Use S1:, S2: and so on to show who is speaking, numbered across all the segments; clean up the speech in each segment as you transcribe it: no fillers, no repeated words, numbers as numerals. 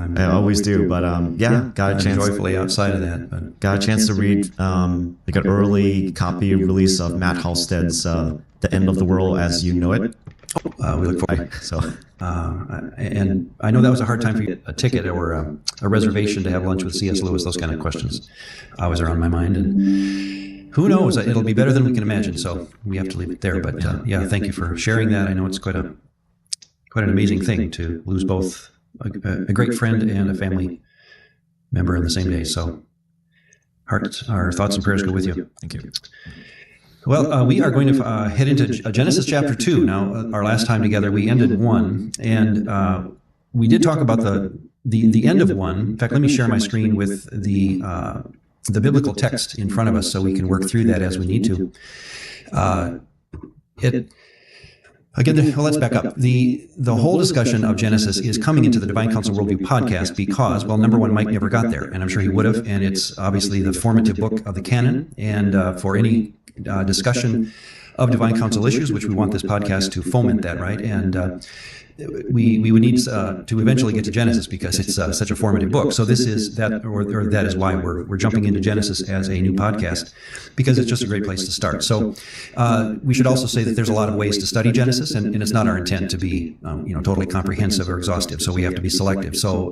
S1: I always do. But yeah, got a chance
S2: joyfully outside of that. But
S1: got a chance to read like an early copy release of Matt Halstead's "The End of the World as You Know It."
S2: we look forward.
S1: So.
S2: And I know that was a hard time for you to get a ticket or a reservation to have lunch with C.S. Lewis. Those kind of questions always are on my mind. And who knows? It'll be better than we can imagine. So we have to leave it there. But yeah, thank you for sharing that. I know it's quite an amazing thing to lose both a great friend and a family member in the same day. So our thoughts and prayers go with you.
S1: Thank you.
S2: Well, we are going to head into Genesis chapter 2. Now, our last time together, we ended 1, and we did talk about the end of 1. In fact, let me share my screen with the biblical text in front of us so we can work through that as we need to. Let's back up. The whole discussion of Genesis is coming into the Divine Counsel Worldview podcast because, well, number one, Mike never got there, and I'm sure he would have, and it's obviously the formative book of the canon, and for any discussion of Divine Counsel issues, which we want this podcast to foment that, right? And we would need to eventually get to Genesis because it's such a formative book. So this is that, or that is why we're jumping into Genesis as a new podcast, because it's just a great place to start. So we should also say that there's a lot of ways to study Genesis, and it's not our intent to be totally comprehensive or exhaustive. So we have to be selective. So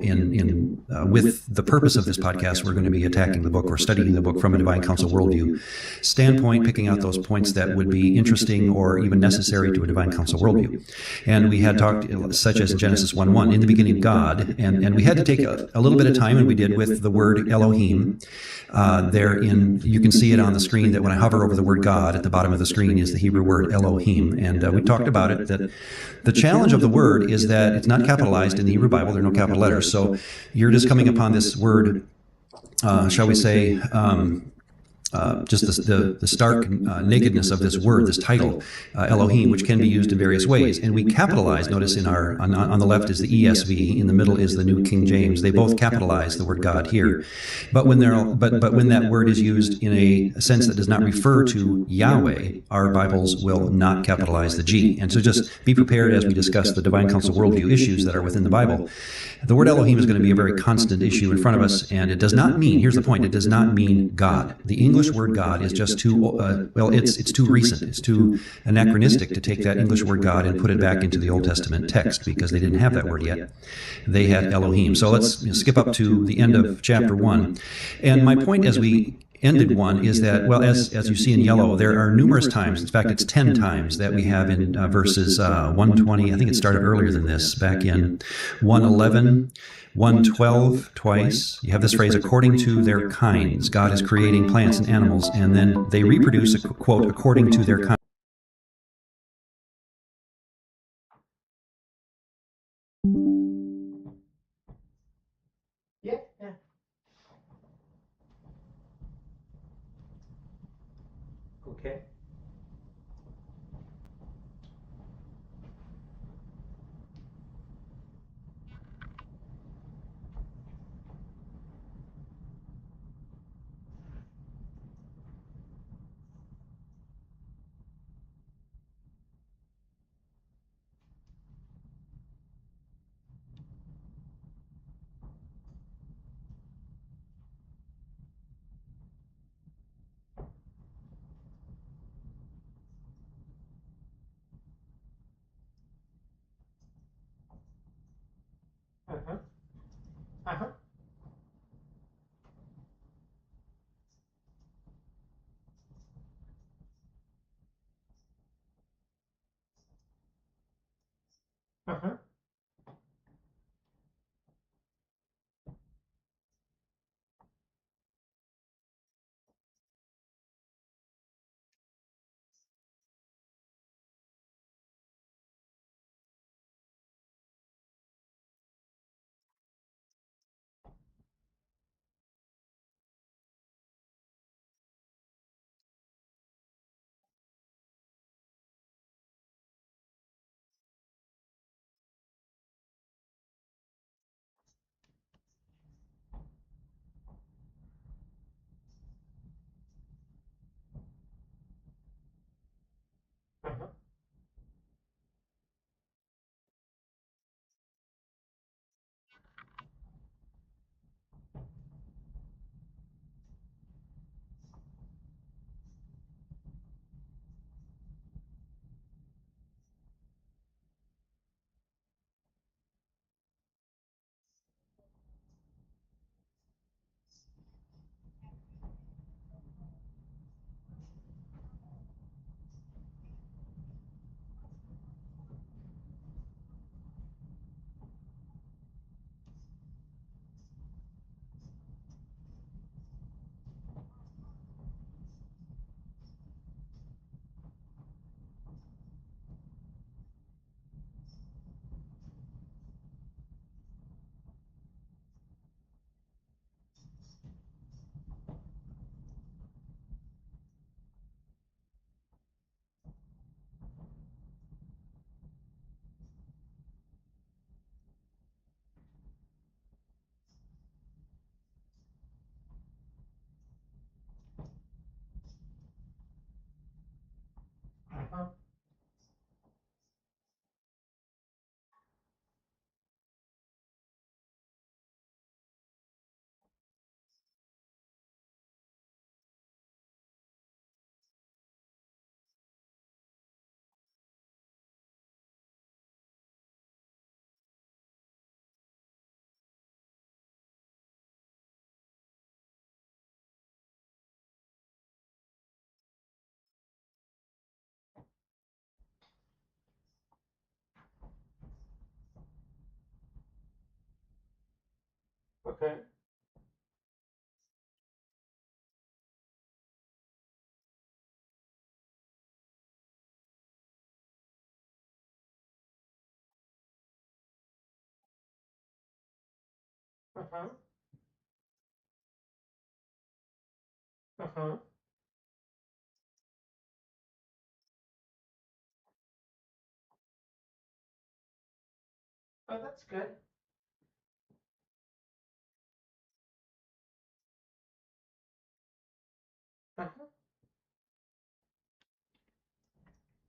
S2: with the purpose of this podcast, we're going to be attacking the book or studying the book from a Divine Counsel worldview standpoint, picking out those points that would be interesting or even necessary to a Divine Counsel worldview. And we had talked, such as in Genesis 1:1, in the beginning God, and we had to take a little bit of time, and we did with the word Elohim. You can see it on the screen that when I hover over the word God, at the bottom of the screen is the Hebrew word Elohim, and we talked about it, that the challenge of the word is that it's not capitalized in the Hebrew Bible. There are no capital letters, so you're just coming upon this word, shall we say, just the stark nakedness of this word, this title, Elohim, which can be used in various ways. And we capitalize, notice on the left is the ESV, in the middle is the New King James. They both capitalize the word God here. But when that word is used in a sense that does not refer to Yahweh, our Bibles will not capitalize the G. And so just be prepared as we discuss the Divine Counsel worldview issues that are within the Bible. The word Elohim is going to be a very constant issue in front of us, and it does not mean, here's the point, it does not mean God. The English word God is just too, it's too recent. It's too anachronistic to take that English word God and put it back into the Old Testament text, because they didn't have that word yet. They had Elohim. So let's skip up to the end of chapter 1. And my point as we ended 1 is that, well, as you see in yellow, there are numerous times, in fact, it's 10 times that we have in verses 120, I think it started earlier than this, back in 111, 112 twice. You have this phrase, according to their kinds. God is creating plants and animals, and then they reproduce, quote, according to their kinds. Okay. Uh-huh. Uh-huh. Uh-huh.
S3: Okay. Uh-huh. Uh-huh. Oh, that's good. Uh-huh.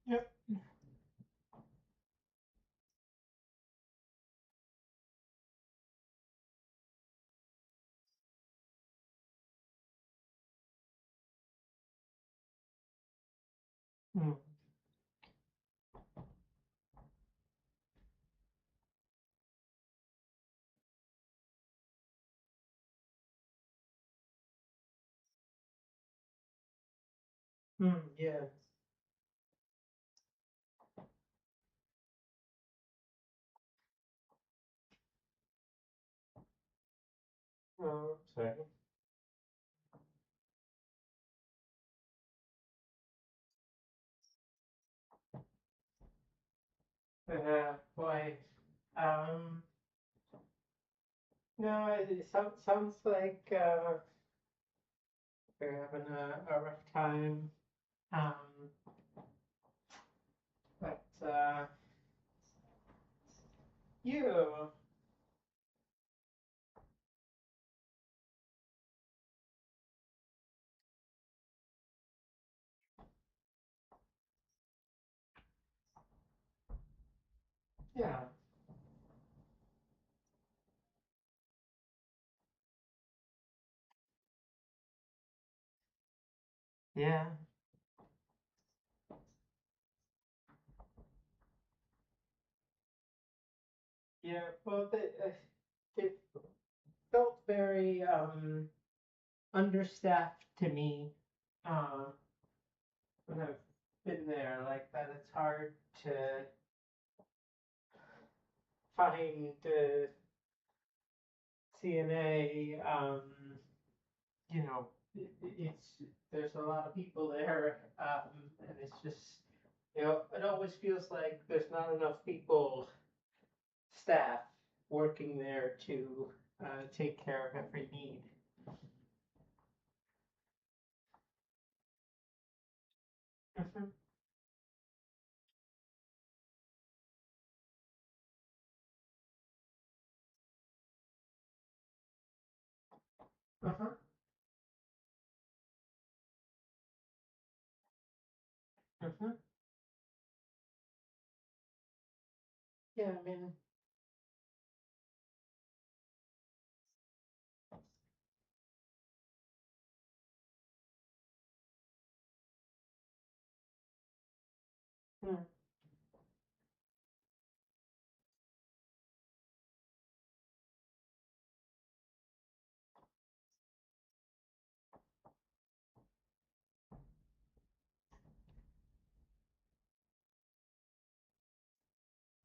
S3: Yep. Mm. Yeah. Oh, sorry. Boy. Um, no, sounds like they're having a rough time. Um, but you, yeah, yeah, yeah. Well, it felt very understaffed to me. Um, when I've been there like that, it's hard to find CNA. You know, it's there's a lot of people there, and it's just it always feels like there's not enough people, staff, working there to take care of every need. Mhm. Uh-huh. Uh-huh. Yeah, I mean, hmm.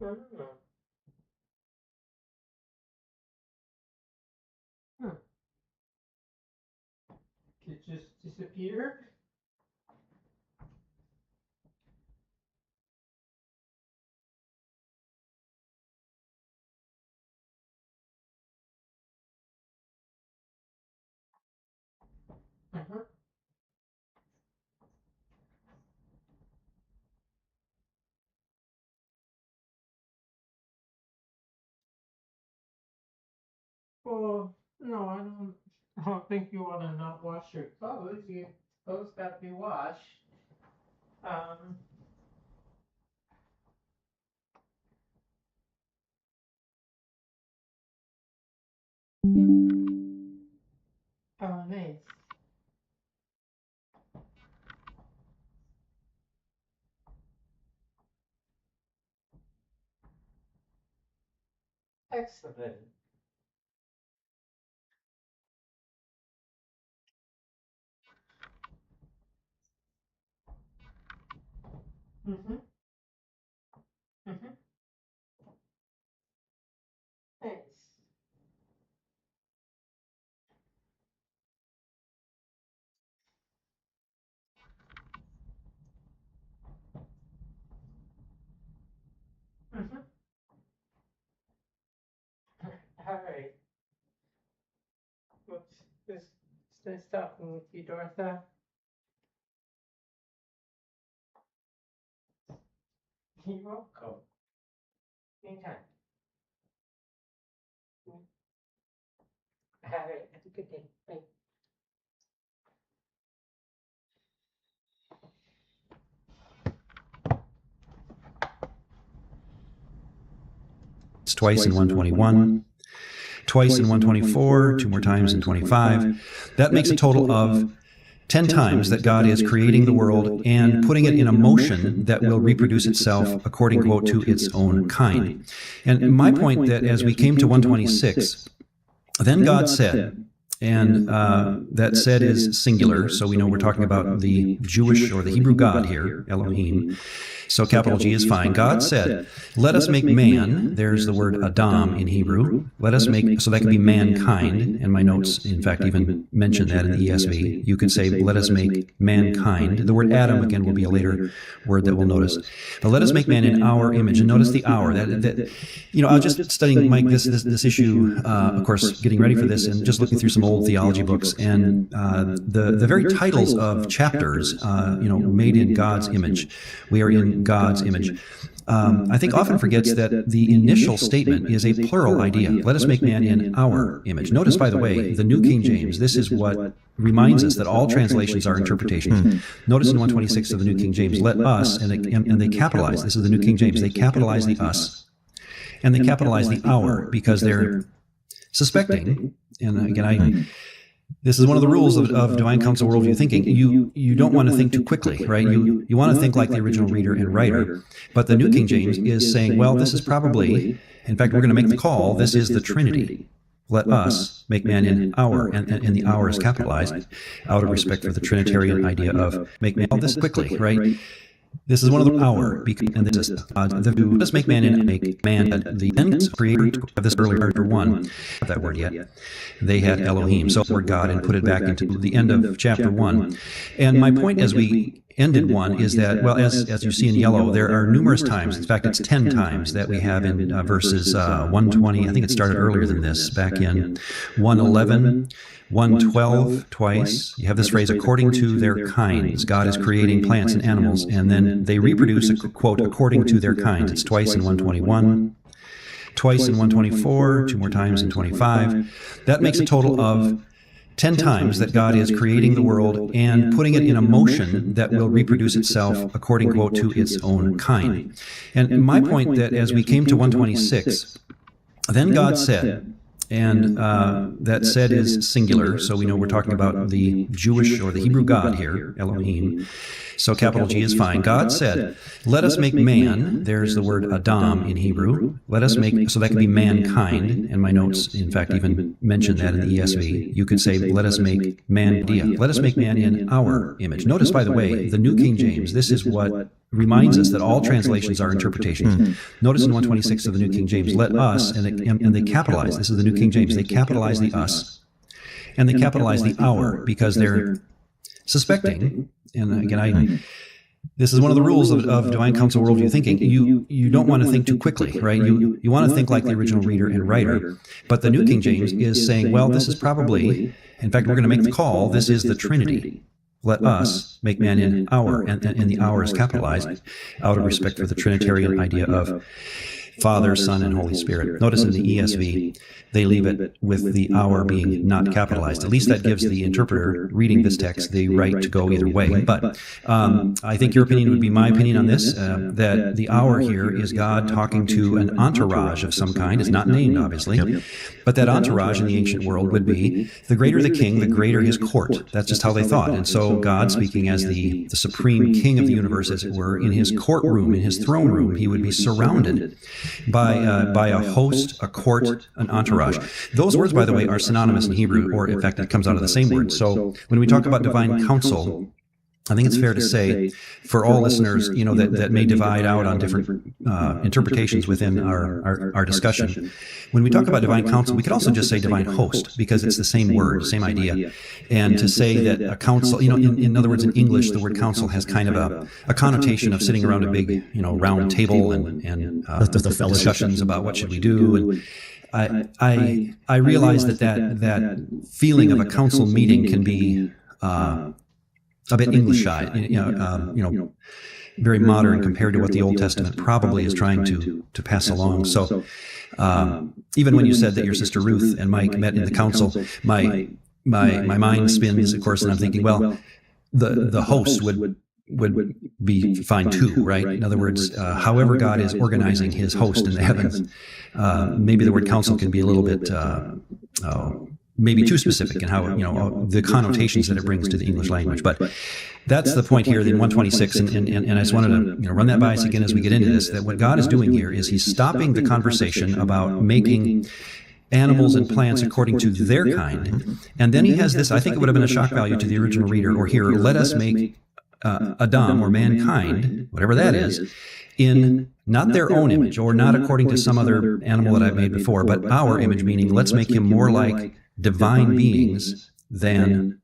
S3: I don't know. Huh. It just disappeared. Uh-huh. Well, no, I don't. I don't think you want to not wash your clothes. Your clothes got to be washed. Um. Oh, nice. Excellent. Mm-hmm. Mm-hmm. Nice. right. Well, it's nice talking with you, Dorotha. You're welcome. Anytime. All right. Have a good day. Bye.
S2: It's twice in 121, twice in 124, 2 more times in 25. That makes a total of 10 times that God is creating the world and putting it in a motion that will reproduce itself according, quote, to its own kind. And my point that as we came to 126, then God said, and that said is singular, so we know we're talking about the Jewish or the Hebrew God here, Elohim. So capital G is fine. God said, let us make man, there's the word Adam in Hebrew, let us make, so that could be mankind, and my notes, in fact, even mention that in the ESV. You could say, let us make mankind. The word Adam, again, will be a later word that we'll notice. But let us make man in our image, and notice the hour. That you know, I was just studying, Mike, this issue, of course, getting ready for this, and just looking through some old theology books, and the very titles of chapters, you know, made in God's image. We are in God's image. I think often forgets that the initial statement is a plural idea. Let us make man in our image. Notice, by the way, the New King James, this is what reminds us that all translations are interpretations. Notice in 126 of the New King James, let us, and they capitalize. This is the New King James. They capitalize the us, and they capitalize the our, because they're suspecting, and again, this is one of the rules of divine counsel worldview thinking. You don't want to think too quickly, right? You want to think like the original reader and writer. But the New King James is saying, well, this is probably, in fact, we're going to make the call, this is the Trinity. Let us make man in our, and the our is capitalized out of respect for the Trinitarian idea of make man this quickly, right? This is one of the our, and this is let's make man in, make man the end creator of this earlier chapter 1, have that word yet. They had Elohim, so word God, and put it back into the end of chapter 1. And my point as we ended 1 is that, well, as you see in yellow, there are numerous times, in fact, it's 10 times that we have in verses 120, I think it started earlier than this, back in 111, 112 twice. You have this phrase, according to their kinds. God is creating plants and animals, and then they reproduce, quote, according to their kinds. It's twice in 121, twice in 124, 2 more times in 25. That makes a total of 10 times that God is creating the world and putting it in a motion that will reproduce itself according, quote, to its own kind. And my point that as we came to 126, then God said, and that said is singular, so we know we're talking about the Jewish or the Hebrew God here, Elohim. So capital G is fine. God said, let us make man, there's the word Adam in Hebrew, let us make, so that could be mankind, and my notes, in fact, even mention that in the ESV. You could say, let us make man, let us make man in our image. Notice, by the way, the New King James, this is what reminds us that all translations are interpretations. Notice in 126 of the New King James, let us, and they capitalize, this is the New King James, they capitalize the us, and they capitalize the our, because they're suspecting, and again, this is one of the rules of divine counsel worldview thinking. You don't want to think too quickly, right? You want to think like the original reader and writer. But the New King James is saying, well, this is probably, in fact, we're going to make the call, this is the Trinity. Let us make man in our, and the our is capitalized out of respect for the Trinitarian idea of Father, Son, and Holy Spirit. Notice in the ESV, they leave it with the our being not capitalized. At least that gives the interpreter reading this text the right to go either way. But I think your opinion would be my opinion on this, that the our here is God talking to an entourage of some kind. It's not named, obviously. But that entourage in the ancient world would be the greater the king, the greater his court. That's just how they thought. And so God, speaking as the supreme king of the universe, as it were, in his courtroom, in his throne room, he would be surrounded by a host, a court, an entourage. Those words, by the way, are synonymous in Hebrew, or in fact, it comes out of the same word. So when we talk about divine counsel, I think it's fair to say, for all listeners, you know, that may divide out on different interpretations within our discussion. When we talk about divine counsel, we could also just say divine host, because it's the same word, same idea. And to say that a council, you know, in other words, in English, the word council has kind of a connotation of sitting around a big, you know, round table and
S1: the
S2: discussions about what should we do. I realize that feeling of a council meeting can be a bit Englishified, very modern compared to what the Old Testament probably is trying to pass along. So even when you said that your sister Ruth and Mike met in the council, my mind spins, of course, and I'm thinking, well, the host would be fine too, right? In other words, however God is organizing his host in the heavens, maybe the word council can be a little bit maybe too specific in how the connotations that it brings to the English language. But that's the point here in 126, and I just wanted to run that by us again as we get into this, that what God is doing here is he's stopping the conversation about making animals and plants according to their kind. And then he has this, I think it would have been a shock value to the original reader or hearer, let us make Adam, or mankind, whatever that is, in not their own image, or not according to some other animal that I've made before, but our image, meaning let's make him more like divine beings than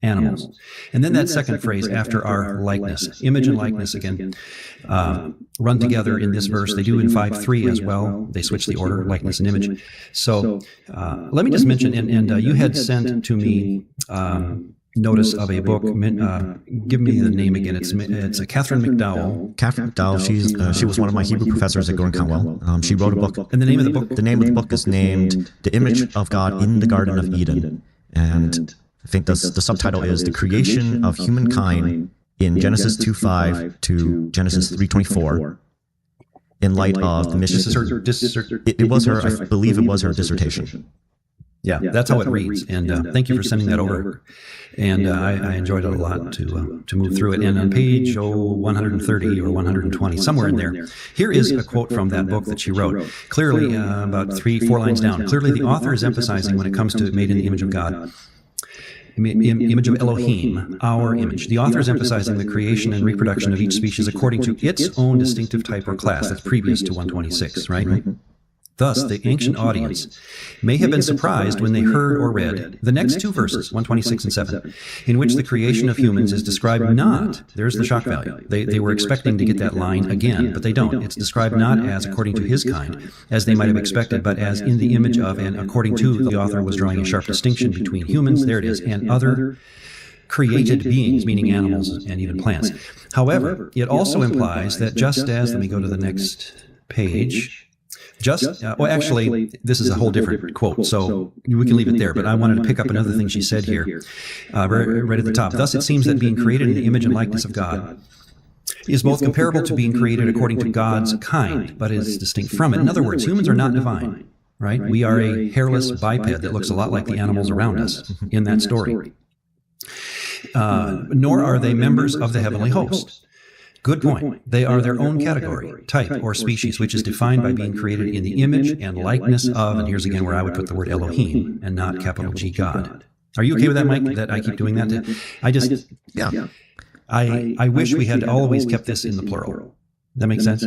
S2: animals. And then that second phrase, after our likeness, image and likeness again, run together in this verse. They do in 5:3 as well. They switch the order, likeness and image. So let me just mention, and you had sent to me notice of a book. Give me the name again. It's a Catherine McDowell.
S1: Catherine McDowell. She was one of my Hebrew professors at Gordon Conwell. She wrote a book.
S2: And the name of the book?
S1: The name of the book is named "The Image of God in the Garden of Eden," and I think the subtitle is "The Creation of Humankind in Genesis 2:5 to Genesis 3:24." In light of the mission.
S2: This is her dissertation.
S1: It was her. I believe it was her dissertation.
S2: Yeah, that's how it reads. And thank you for sending that over. And I enjoyed it a lot to move through it. And on page 130 or 120, somewhere in there, here is a quote from that book that she wrote. Clearly, about 3-4 lines down, clearly the author is emphasizing when it comes to made in the image of God, image of Elohim, our image. The author is emphasizing the creation and reproduction of each species according to its own distinctive type or class. That's previous to 126, right? Thus, the ancient audience may have been surprised when they heard or read the next two verses, 126 and 7, in which the creation of humans is described not, there's the shock value. They were expecting to get that line again, but they don't. It's described not as according to his kind, as they might have expected, but as in the image of, and according to, the author was drawing a sharp distinction between humans, there it is, and other created beings, meaning animals and even plants. However, it also implies that just as, let me go to the next page, actually, this is a whole different quote, so we can leave it there, but I wanted to pick up another thing she said here, right at the top. Thus, it seems that being created in the image and likeness of God is both comparable to being created according to God's kind, but is distinct from it. In other words, humans are not divine, right? We are a hairless biped that looks a lot like the animals around us in that story. Nor are they members of the heavenly host. Good point. They are their own category, type, or species, which is defined by being created in the image and likeness of, and here's again where I would put the word Elohim and not capital G God. Are you okay with that, Mike, that I keep doing that? I wish we had always kept this in the plural. That makes sense?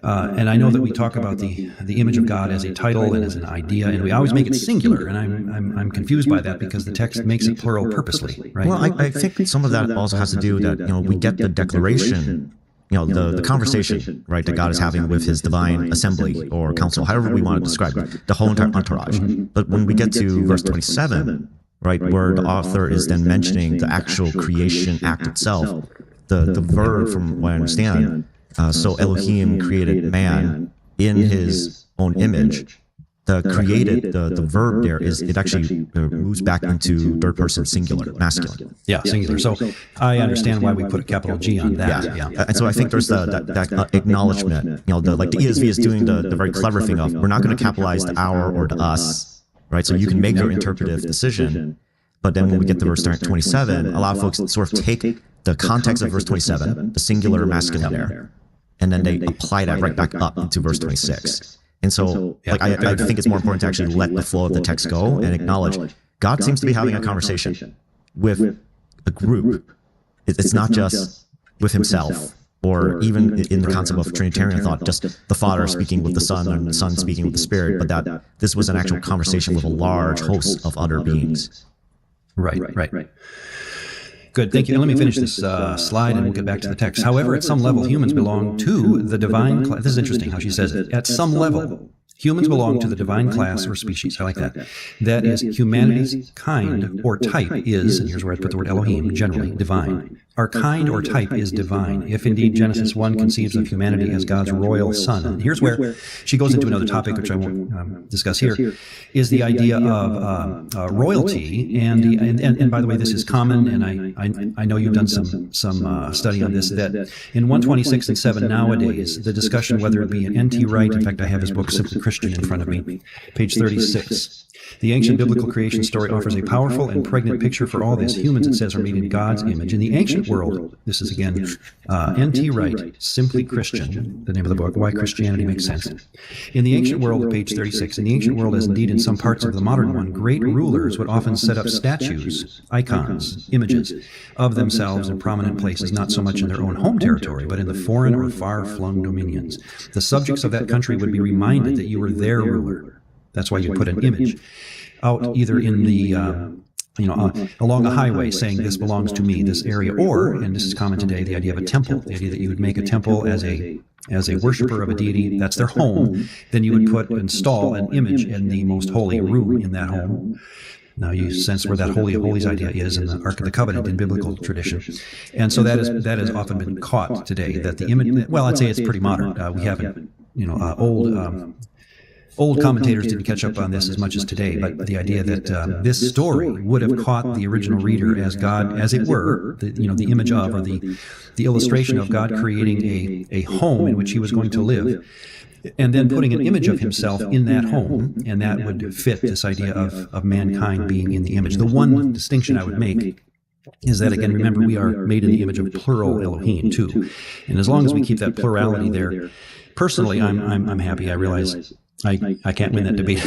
S2: And I know that we talk about the image of God as a title and as an idea, and we always make it singular, and I'm confused by that because the text makes it plural purposely, right?
S1: Well, I think some of that also has to do that, we get the declaration, the conversation, right, that God is having with his divine assembly or council, however we want to describe it, the whole entire entourage. But when we get to verse 27, right, where the author is then mentioning the actual creation act itself, the verb, from what I understand, so Elohim created man in his own image. The created, the verb there is, it actually moves back into third person singular, masculine.
S2: Yeah, singular. So I understand why we put a capital G on that. Yeah.
S1: And so I think there's that acknowledgement, like the ESV is doing the very clever thing of, we're not going to capitalize the our or the us, right? So you can make your interpretive decision. But then when we get to verse 27, a lot of folks sort of take the context of verse 27, the singular masculine there, and then they apply that right back up into verse 26. And so I think it's more important to actually let the flow of the text go and acknowledge God seems to be having a conversation with a group. It's not just with himself, or even in the concept of Trinitarian thought, just the Father speaking with the Son and the Son speaking with the Spirit, but that this was an actual conversation with a large host of other beings.
S2: Right. Good, thank you. And let me finish this slide and we'll get back to the text. However, at some level, humans belong to the divine class. This is interesting how she says it. At some level, Humans belong to the divine class or species. I like that. That is, humanity's kind or type is, and here's where I put the word Elohim, generally, divine. Our kind or type is divine, if indeed Genesis 1 conceives of humanity as God's royal son. And here's where she goes into another topic, which I won't discuss here, is the idea of royalty. And by the way, this is common, and I know you've done some study on this, that in 126 and 7 nowadays, the discussion, whether it be in N.T. Wright, in fact, I have his book, Simply Christian, in front of me, page 36. The ancient biblical creation story offers a powerful and pregnant picture for all this. Humans, it says, are made in God's image. In the ancient world, this is again N.T. Wright, Simply Christian, the name of the book, Why Christianity Makes Sense. In the ancient world, page 36, in the ancient world, as indeed in some parts of the modern one, great rulers would often set up statues, icons, images of themselves in prominent places, not so much in their own home territory, but in the foreign or far-flung dominions. The subjects of that country would be reminded that you were their ruler. That's why you put an image out either in the, along a highway saying this belongs to me, this area, or, and this is common today, the idea of a temple, the idea that you would make a temple as a worshiper of a deity, that's their home, then you would install an image in the most holy room in that home. Now you sense where that Holy of Holies idea is in the Ark of the Covenant in biblical tradition. And so that has often been caught today, that the image, well, I'd say it's pretty modern. We haven't, old commentators didn't catch up on this as much as today, but the idea that this story would have caught the original reader as God, as it were, the image of, or the illustration of God creating a home in which he was going to live, and then putting an image of himself in that home, and that would fit this idea of mankind being in the image. The one distinction I would make is that, again, remember, we are made in the image of plural Elohim, too. And as long as we keep that plurality there, personally, I'm happy. I realize I can't win that debate,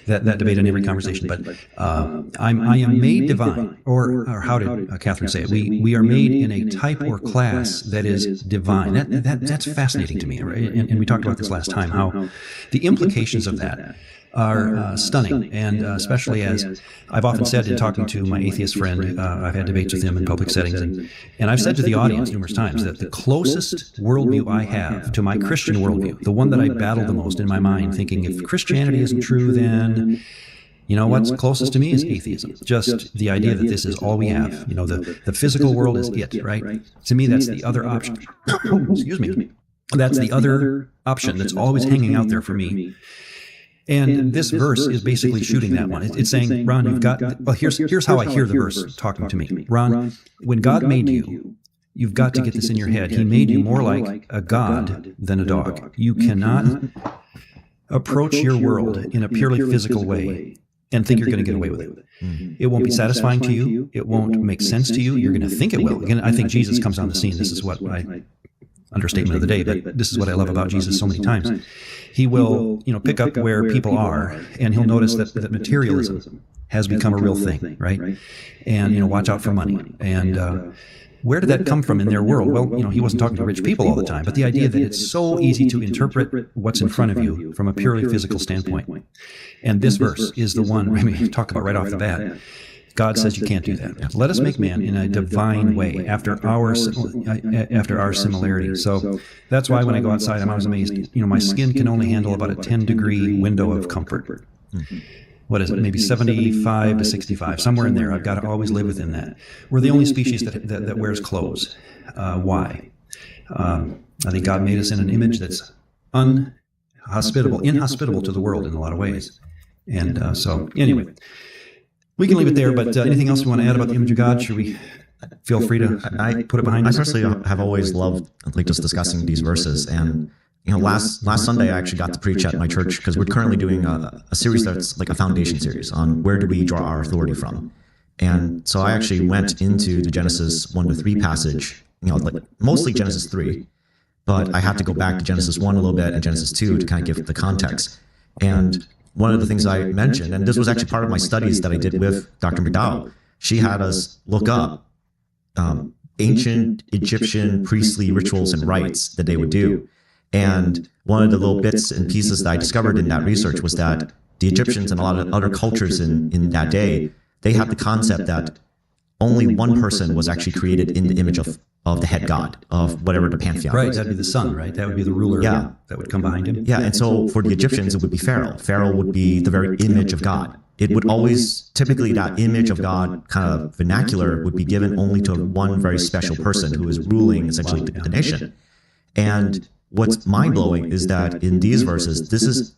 S2: that debate in every conversation, but I am made divine, or how did Catherine say it? We are made in a type or class that is divine. That's fascinating to me, right? And we talked about this last time, how the implications of that are stunning, and especially as I've often said in talking to my atheist friend, I've had debates with him in public settings, and I've said to the audience numerous times that the closest worldview I have to my Christian worldview, the one that I battle the most in my mind, thinking if Christianity isn't true, then what's closest to me is atheism. Just the idea that this is all we have. The physical world is it, right? To me, that's the other option. Excuse me. That's the other option that's always hanging out there for me. And this verse is basically shooting that one. It's saying, Ron, you've got, well, here's how I hear the verse talking to me. Ron, when God made you, you've got to get this in your head. He made you more like a god than a dog. You cannot approach your world in a purely physical way and think you're going to get away with it. Mm-hmm. It won't be satisfying to you. It won't make sense to you. You're going to think it will. Again, I think Jesus comes on the scene. This is what understatement of the day, but this is what I love about Jesus so many times. He will, pick up where people are, and he'll notice that materialism has become a real thing, right? And, watch out for money. And where did that come from in their world? Well, he wasn't talking to rich people all the time, but the idea that it's so easy to interpret what's in front of you from a purely physical standpoint. And this verse is the one, talk about right off the bat. God says you can't do that. Let us make man in a divine way, after our similarity. So that's why when I go outside, I'm always amazed. My skin can only handle about a 10-degree window of comfort. Mm-hmm. What is it? Maybe 75 to 65, somewhere in there. I've got to always live within that. We're the only species that wears clothes. Why? I think God made us in an image that's inhospitable to the world in a lot of ways. And so, anyway. We can leave it there, but anything else you want to add about the image of God? Should we feel free to put it behind us?
S1: I personally have always loved just discussing these verses. And, last Sunday I actually got to preach at my church because we're currently doing a series that's like a foundation series on where do we draw our authority from. And so I actually went into the Genesis 1-3 passage, mostly Genesis 3, but I had to go back to Genesis 1 a little bit and Genesis 2 to kind of give the context. And one of the things I mentioned, and this was actually part of my studies that I did with Dr. McDowell, she had us look up ancient Egyptian priestly rituals and rites that they would do. And one of the little bits and pieces that I discovered in that research was that the Egyptians and a lot of other cultures in that day, they had the concept that only one person was actually created in the image of the head god, of whatever the pantheon
S2: Right,
S1: was.
S2: that'd be the sun, right? That would be the ruler that would come behind him.
S1: Yeah, and so for the Egyptians, it would be Pharaoh. Pharaoh would be the very image of God. It would always, typically that image of God kind of vernacular would be given only to one very special person who is ruling essentially the nation. And what's mind-blowing is that in these verses, this is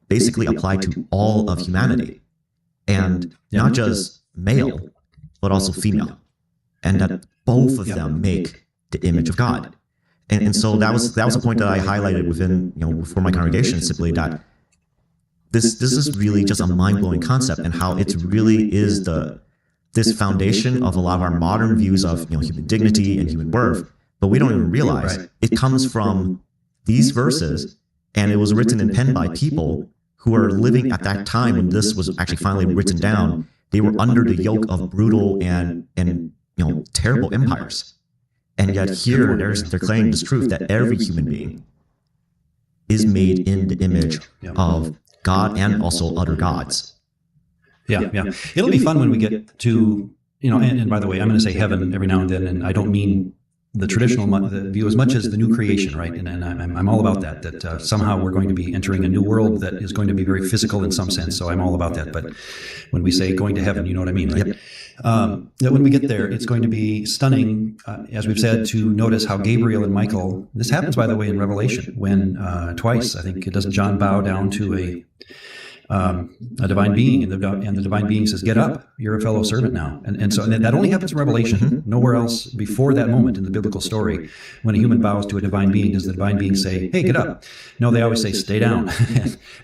S1: basically applied to all of humanity. And not just male, but also female. And that both of them make the image of God. And so that was a point that I highlighted within, for my congregation, simply that this is really just a mind-blowing concept, and how it really is this foundation of a lot of our modern views of human dignity and human worth, but we don't even realize it comes from these verses, and it was written and penned by people who were living at that time when this was actually finally written down. They were under the yoke of brutal and terrible empires. And yet here they're claiming this truth that every human being is made in the image of God and also other gods.
S2: Yeah. It'll be fun when we get to, and by the way, I'm going to say heaven every now and then, and I don't mean the traditional view as much as the new creation, right? And I'm all about that somehow we're going to be entering a new world that is going to be very physical in some sense. So I'm all about that. But when we say going to heaven, you know what I mean, right? Yep. That when we get there, it's going to be stunning, as we've said, to notice how Gabriel and Michael, this happens, by the way, in Revelation, when twice, I think, doesn't John bow down to a divine being, and the divine being says, "Get up, you're a fellow servant now." And so that only happens in Revelation. Nowhere else before that moment in the biblical story, when a human bows to a divine being, does the divine being say, "Hey, get up"? No, they always say, "Stay down."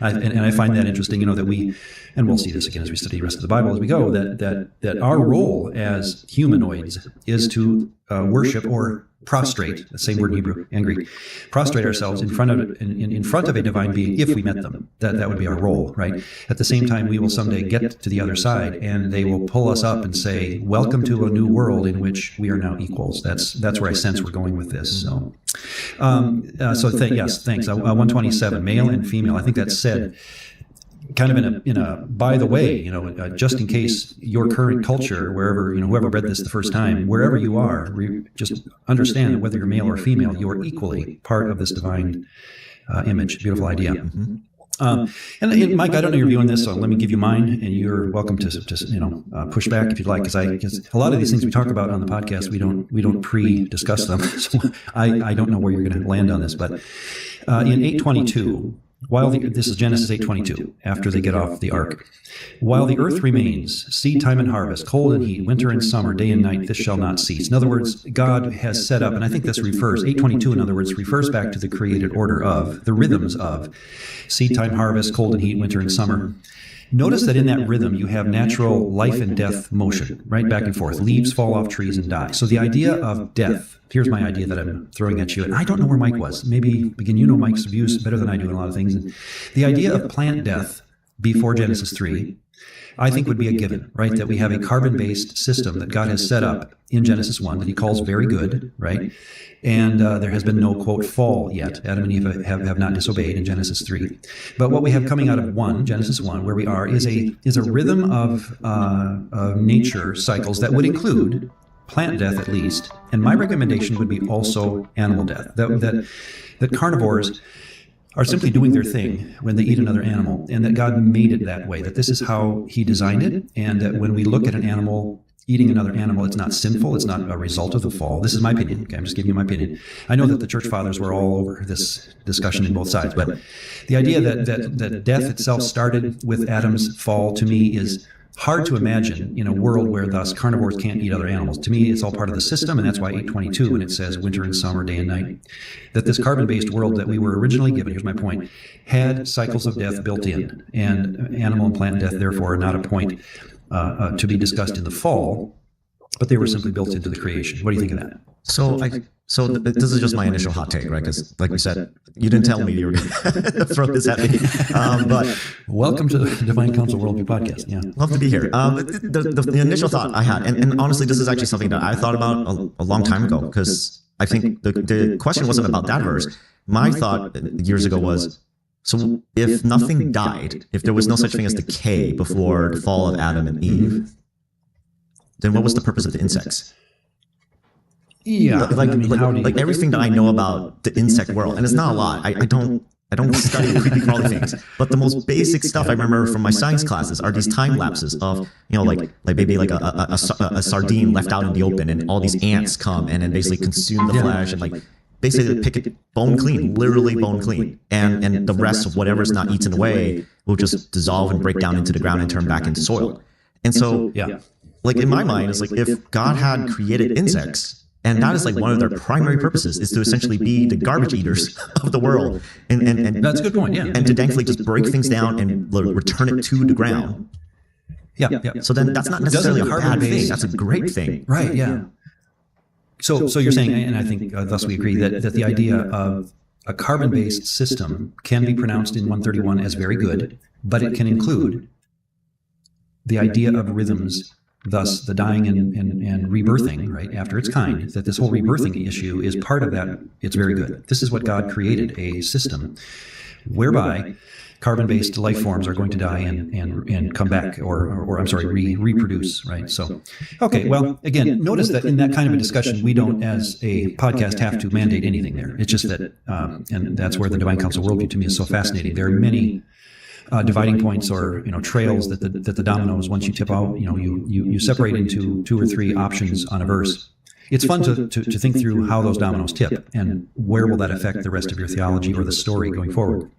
S2: and I find that interesting, that we, and we'll see this again as we study the rest of the Bible as we go, that our role as humanoids is to worship or prostrate, the same word in Hebrew and Greek, prostrate ourselves in front of a divine being if we met them. That would be our role, right? At the same time, we will someday get to the other side, and they will pull us up and say, "Welcome to a new world in which we are now equals." That's where I sense we're going with this. So, yes, thanks. 127, male and female. I think that's said kind of in a by the way, just in case your current culture, wherever, whoever read this the first time, wherever you are, just understand that whether you're male or female, you are equally part of this divine image. Beautiful idea. And Mike, I don't know your view on this, so let me give you mine, and you're welcome to push back if you'd like, because a lot of these things we talk about on the podcast, we don't pre-discuss them. So I don't know where you're going to land on this, but in 8:22. This is Genesis 8:22, after they get off the ark. "While the earth remains, seed time and harvest, cold and heat, winter and summer, day and night, this shall not cease." In other words, God has set up, and I think this 8:22, in other words, refers back to the created order of, the rhythms of seed time, harvest, cold and heat, winter and summer. Notice that in that rhythm, you have natural life and death motion, right, back and forth. Leaves fall off trees and die. So the idea of death, here's my idea that I'm throwing at you, and I don't know where Mike was. Maybe, again, you know Mike's views better than I do in a lot of things. And the idea of plant death before Genesis 3, I think would be a given, right? That we have a carbon-based system that God has set up in Genesis 1 that he calls very good, right? And there has been no, quote, fall yet. Adam and Eve have not disobeyed in Genesis 3. But what we have coming out of Genesis 1, where we are, is a rhythm of nature cycles that would include plant death at least. And my recommendation would be also animal death. That carnivores are simply doing their thing when they eat another animal, and that God made it that way, that this is how he designed it, and that when we look at an animal eating another animal, it's not sinful, it's not a result of the fall. This is my opinion, okay? I'm just giving you my opinion. I know that the church fathers were all over this discussion in both sides, but the idea that death itself started with Adam's fall, to me, is hard to imagine in a world where thus carnivores can't eat other animals. To me, it's all part of the system, and that's why 8:22, when it says winter and summer, day and night, that this carbon-based world that we were originally given, here's my point, had cycles of death built in, and animal and plant death, therefore, are not a point to be discussed in the fall, but they were simply built into the creation. What do you think of that?
S1: So this is just my initial hot take, right? Because, like we said, you didn't tell me you were going to throw this at me. But
S2: welcome to the Divine Counsel Worldview Podcast. Yeah,
S1: love to be here. The initial thought I had, and honestly, this is actually something that I thought about a long time ago, because I think the question wasn't about that verse. My thought years ago was, so if nothing died, if there was no such thing as decay before the fall of Adam and Eve, then what was the purpose of the insects?
S2: Yeah,
S1: Like everything that I know about the insect world, and it's not a lot. I don't study creepy crawly things, but the most basic stuff I remember from my science classes are these time lapses of, like maybe like a sardine left out in the open, and all these ants come and then basically consume the flesh and like basically pick it bone clean, literally bone clean, and the rest of whatever's not eaten away will just dissolve and break down into the ground and turn back into soil. And so, like in my mind, it's like if God had created insects. And that is like one of their primary purposes, is to essentially be the garbage eaters of the world. And
S2: that's a good point, yeah.
S1: And to thankfully just break things down and return it to the ground.
S2: Yeah.
S1: So then that's not necessarily a bad thing. That's a great thing.
S2: Right, yeah. So you're saying, and I think thus we agree, that the idea of a carbon-based system can be pronounced in 131 as very good, but it can include the idea of rhythms, thus the dying and rebirthing, right, after its kind, that this whole rebirthing issue is part of that. It's very good. This is what God created, a system whereby carbon-based life forms are going to die and come back, or I'm sorry, reproduce, right? So, okay, well, again, notice that in that kind of a discussion, we don't, as a podcast, have to mandate anything there. It's just that, and that's where the Divine Council worldview to me is so fascinating. There are many dividing points or trails that the dominoes, once you tip out, you separate into 2 or 3 options on a verse. It's fun to think through how those dominoes tip and where will that affect the rest of your theology or the story going forward.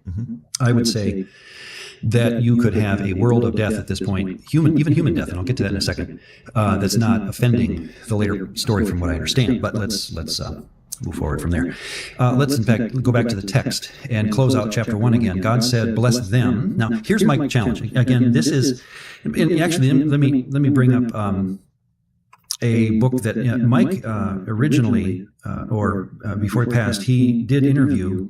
S2: I would say that you could have a world of death at this point, even human death, and I'll get to that in a second, that's not offending the later story from what I understand. But let's move forward from there. Let's, in fact, go back to the text and close out chapter 1 again. God said, bless them. Now, here's my challenge. Again, this is, and actually, let me bring up a book that Mike originally, before he passed, he did interview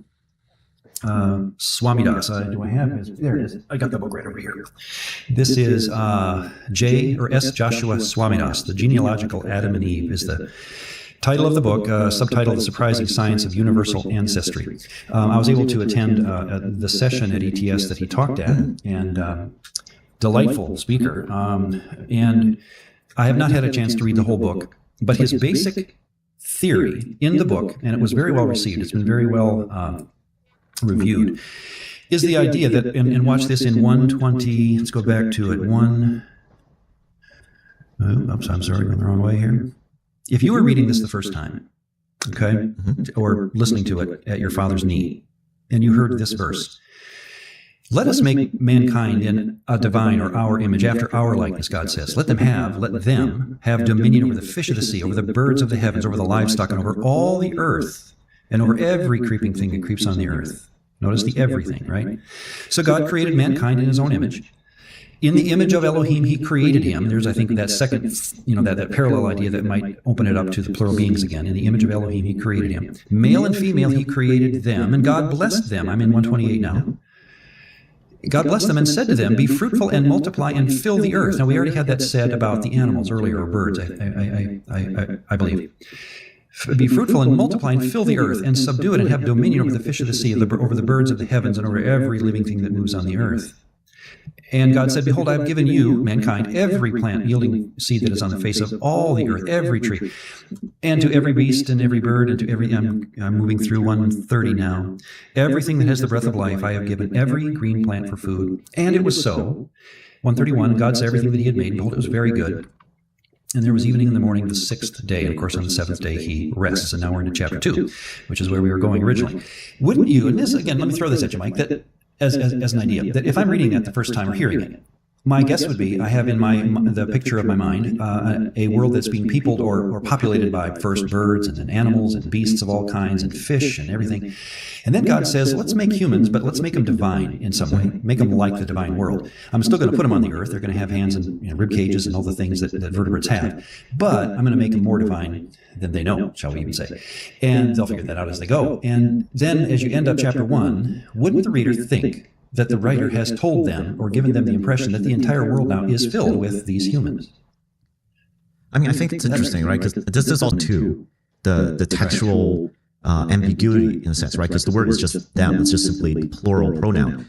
S2: Swamidas. Do I have his? There it is. I got the book right over here. This is S. Joshua Swamidas, The Genealogical Adam and Eve is the title of the book, subtitled The Surprising Science of Universal Ancestry. I was able to attend the session at ETS that he talked at, and delightful speaker. And I have not had a chance to read the whole book, but his basic theory in the book, and it was very well received, it's been very well reviewed, is the idea that, and watch this in 120, let's go back to it, I'm sorry, going the wrong way here. If you were reading this the first time, okay, or listening to it at your father's knee, and you heard this verse, let us make mankind in a divine or our image, after our likeness, God says. Let them have dominion over the fish of the sea, over the birds of the heavens, over the livestock, and over all the earth, and over every creeping thing that creeps on the earth. Notice the everything, right? So God created mankind in his own image. In the image of Elohim, he created him. There's, I think, that second, that parallel idea that might open it up to the plural beings again. In the image of Elohim, he created him. Male and female, he created them, and God blessed them. I'm in 128 now. God blessed them and said to them, be fruitful and multiply and fill the earth. Now, we already had that said about the animals earlier, or birds, I believe. Be fruitful and multiply and fill the earth and subdue it and have dominion over the fish of the sea, over the birds of the heavens, and over every living thing that moves on the earth. And God said, behold, I have given you, mankind, every plant yielding seed that is on the face of all the earth, every tree, and to every beast and every bird, and to every, I'm moving through 130 now, everything that has the breath of life, I have given every green plant for food. And it was so. 131, God saw everything that he had made, and behold, it was very good. And there was evening in the morning, the 6th day. And of course, on the 7th day, he rests. And now we're into chapter 2, which is where we were going originally. Wouldn't you, and this, again, let me throw this at you, Mike, that as an idea, that if I'm reading that the first time or hearing it, my guess would be I have in the picture of my mind a world that's being peopled or populated by first birds and then animals and beasts of all kinds and fish and everything. And then God says, let's make humans, but let's make them divine in some way. Make them like the divine world. I'm still going to put them on the earth. They're going to have hands and rib cages and all the things that vertebrates have. But I'm going to make them more divine than they know, shall we even say. And they'll figure that out as they go. And then as you end up chapter 1, wouldn't the reader think that the writer has told them or given them the impression that the entire world now is filled with these humans?
S1: I mean, I think it's interesting, right? Because this is all too the textual ambiguity in a sense, right? Because the word is just them; it's just simply the plural pronoun.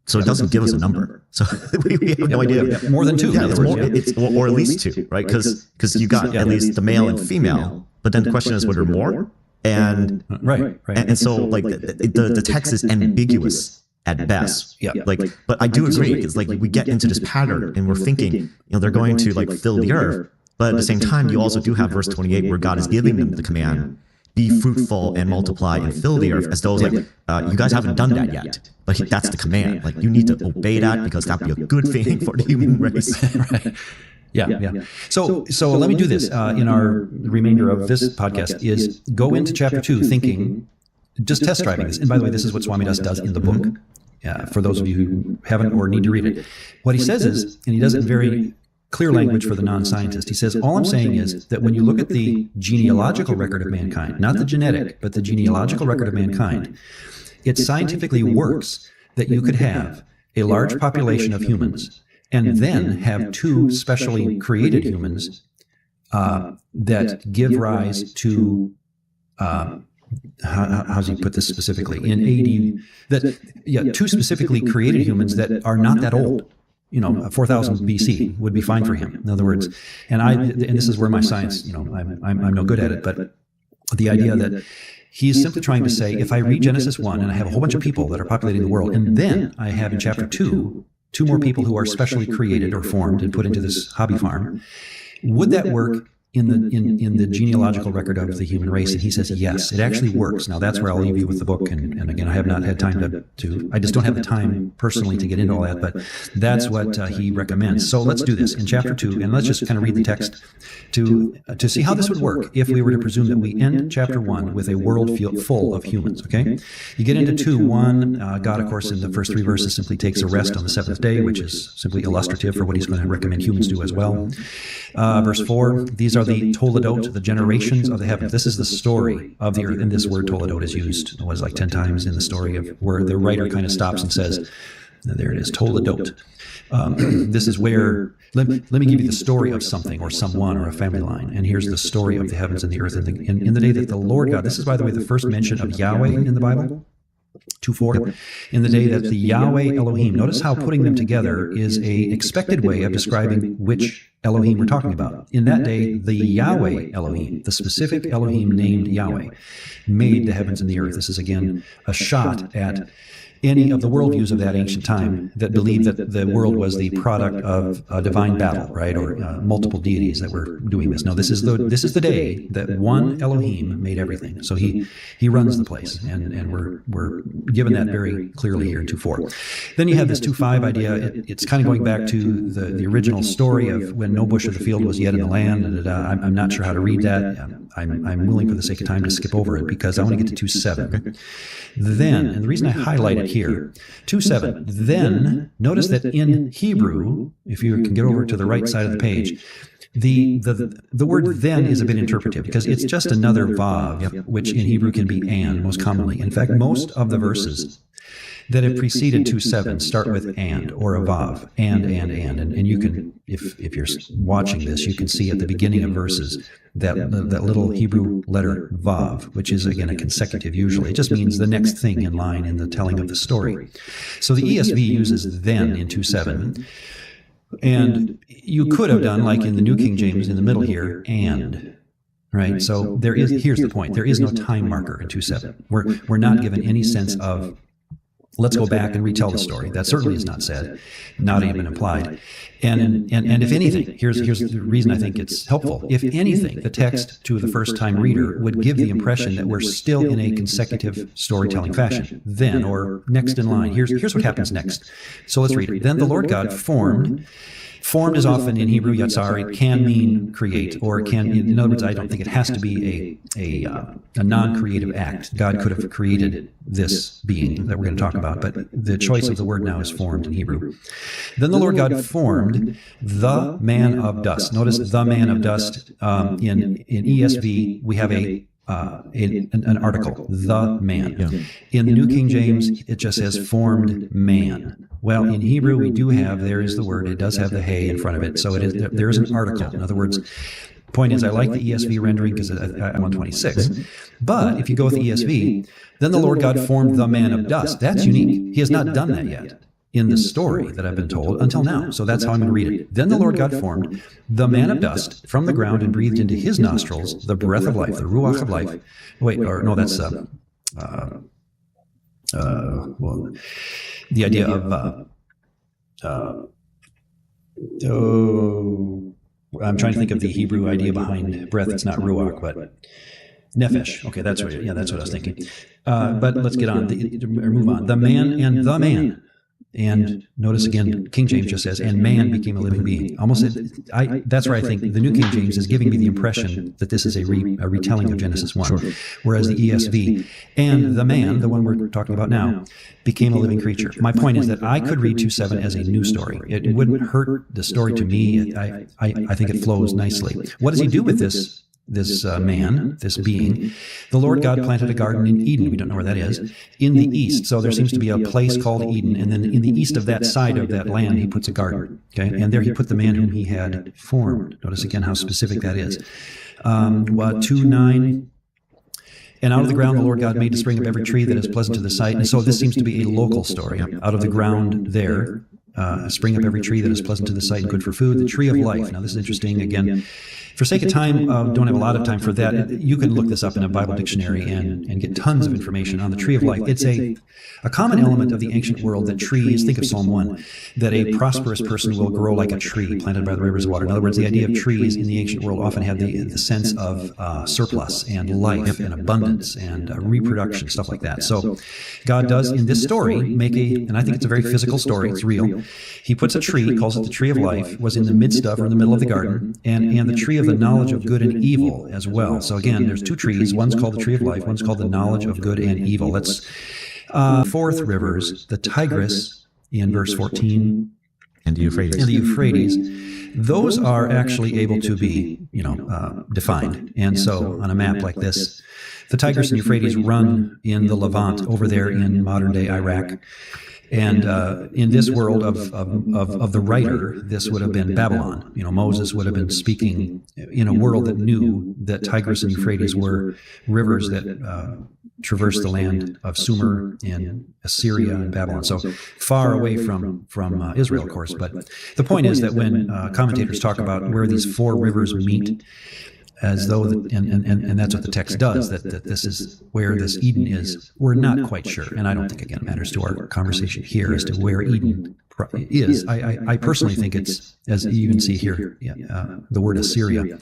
S1: So it doesn't give us a number. So we have no idea.
S2: More than 2.
S1: Yeah, it's more, or at least 2, right? Because you got at least the male and female, but then the question is, were there more? And
S2: right.
S1: And so like the text is ambiguous at best.
S2: Yeah.
S1: Like, but I do agree. It's like we get into this pattern and we're thinking, they're going to like fill the earth. But at the same time, you also do have verse 28 where God is giving them the command, be fruitful and multiply and fill the earth, as though it's like, you guys haven't done that yet. But that's the command. Like, you need to obey that because that would be a good thing for the human race.
S2: Right. Yeah. So let me do this in our remainder of this podcast is go into chapter 2 thinking, just test driving this. And by the way, this is what Swami Das does in the book. For those of you who haven't or need to read it. What he says is, and he does it in very clear language for the non-scientist, he says, all I'm saying is that when you look at the genealogical record of mankind, not the genetic, but the genealogical record of mankind, it scientifically works that you could have a large population of humans and then have 2 specially created humans that give rise to, how does he put this specifically? In AD, 2 specifically created humans that are not that old. 4,000 BC would be fine for him. In other words, and this is where my science, I'm no good at it, but the idea that he's simply trying to say, if I read Genesis 1 and I have a whole bunch of people that are populating the world, and then I have in chapter 2 more people who are specially created or formed and put into this hobby farm, would that work in the genealogical record of the human race? And he says, yes, it actually works. Now, that's where I'll leave you with the book. And again, I have not had time to I just don't have the time personally to get into all that, but that's what he recommends. So let's do this in chapter 2, and let's just kind of read the text to see how this would work if we were to presume that we end chapter 1 with a world full of humans, okay? You get into 2:1, God, of course, in the first 3 verses simply takes a rest on the 7th day, which is simply illustrative for what he's going to recommend humans do as well. Verse 4, these are the Toledot, the generations of the heavens. This is the story of the earth. And this word Toledot is used, it was like 10 times in the story of where the writer kind of stops and says, there it is, Toledot. This is where, let me give you the story of something or someone or a family line. And here's the story of the heavens and the earth. In the day that the Lord God, this is, by the way, the first mention of Yahweh in the Bible. 2:4, in the day that the Yahweh Elohim, notice how putting them together is a expected way of describing which Elohim we're talking about. In that day, the Yahweh Elohim, the specific Elohim named Yahweh, made the heavens and the earth. This is again a shot at any of the worldviews of that ancient time that believed that the world was the product of a divine battle, right, or multiple deities that were doing this. No, this is the day that one Elohim made everything. So he runs the place, and we're given that very clearly here in 2:4. Then you have this 2:5 idea. It's kind of going back to the original story of when no bush of the field was yet in the land. And I'm not sure how to read that. I'm willing, for the sake of time, to skip over it because I want to get to 2:7. Then, and the reason I highlight it here, 2:7. Then, notice that in Hebrew, if you can get over to the right side of the page, the word then is a bit interpretive because it's just another vav, which in Hebrew can be and most commonly. In fact, most of the verses that have preceded 2:7 start with and or a vav, and you can, if you're watching this, you can see at the beginning of verses that little Hebrew letter vav, which is again a consecutive usually. It just means the next thing in line in the telling of the story. So the ESV uses then in 2:7, and you could have done like in the New King James in the middle here, and. Right, so here's the point. There is no time marker in 2:7. We're not given any sense of, let's go back and retell the story. That certainly is not said, not even implied. And if anything, here's the reason I think it's helpful. If anything, the text to the first-time reader would give the impression that we're still in a consecutive storytelling fashion. Then, or next in line, here's what happens next. So let's read it. Then the Lord God formed. Formed is often in Hebrew, yatzar, it can mean create, or it can, in other words, I don't think it has to be a non-creative act. God could have created this being that we're going to talk about, but the choice of the word now is formed in Hebrew. Then the Lord God formed the man of dust. Notice the man of dust. In ESV, we have an article, the man. Yeah. In the New King James, it just says formed man. Well, in Hebrew, we do have, there is the word, it does have the hey in front of it. So there is an article. In other words, Point is, I like the ESV rendering because I'm on 26. But if you go with the ESV, then the Lord God formed the man of dust. That's unique. He has not done that yet in the story that I've been told until now. So that's how I'm going to read it. Then the Lord God formed the man of dust from the ground and breathed into his nostrils the breath of life, the ruach of life. Wait, or no, that's well, the idea of I'm trying to think of the Hebrew idea behind breath. It's not ruach, but nefesh. Okay, that's what. Yeah, that's what I was thinking. But let's get on. Move on. The man and the man. And notice again, King James just says, and man became a living being. Almost, that's where I think the New King James is giving me the impression that this is a retelling of Genesis 1. Sure. Whereas the ESV, and the man, the one we're talking about now, became a living creature. My point is that I could read 2:7 as a new story. It wouldn't hurt the story to me. I think it flows nicely. What does he do with this man, this being? The Lord God planted a garden in Eden, we don't know where that is, in the east. So there seems to be a place called Eden, and then in the east of that side of that land, he puts a garden. Okay, and there he put the man whom he had formed. Notice again how specific that is. 2:9. And out of the ground the Lord God made to spring up every tree that is pleasant to the sight. And so this seems to be a local story. Out of the ground there, spring up every tree that is pleasant to the sight and good for food, the tree of life. Now this is interesting. Again, for sake of time, don't have a lot of time for that. You can look this up in a Bible dictionary and get tons of information on the tree of life. It's a common element of the ancient world that trees, think of Psalm 1, that a prosperous person will grow like a tree planted by the rivers of water. In other words, the idea of trees in the ancient world often had the sense of surplus and life and abundance and reproduction, stuff like that. So God does, in this story, make and I think it's a very physical story, it's real. He puts a tree, calls it the tree of life, was in the midst of, or in the middle of the garden, and the tree of the knowledge of good and evil as well. So again, there's two trees. One's called the tree of life. One's called the knowledge of good and evil. Let's fourth rivers, the Tigris in verse 14,
S1: and the Euphrates.
S2: And the Euphrates. Those are actually able to be, defined. And so on a map like this, the Tigris and Euphrates run in the Levant over there in modern-day Iraq. And in this world of the writer, this would have been Babylon. Moses would have been speaking in a world that knew that Tigris and Euphrates were rivers that traversed the land of Sumer and Assyria and Babylon. So far away from Israel, of course. But the point is that when commentators talk about where these four rivers meet, as though, and that's what the text does, that this is where this Eden is. We're not quite sure, and I don't think, again, it matters to our conversation here as to where Eden is. I personally think it's, as you can see here, the word Assyria.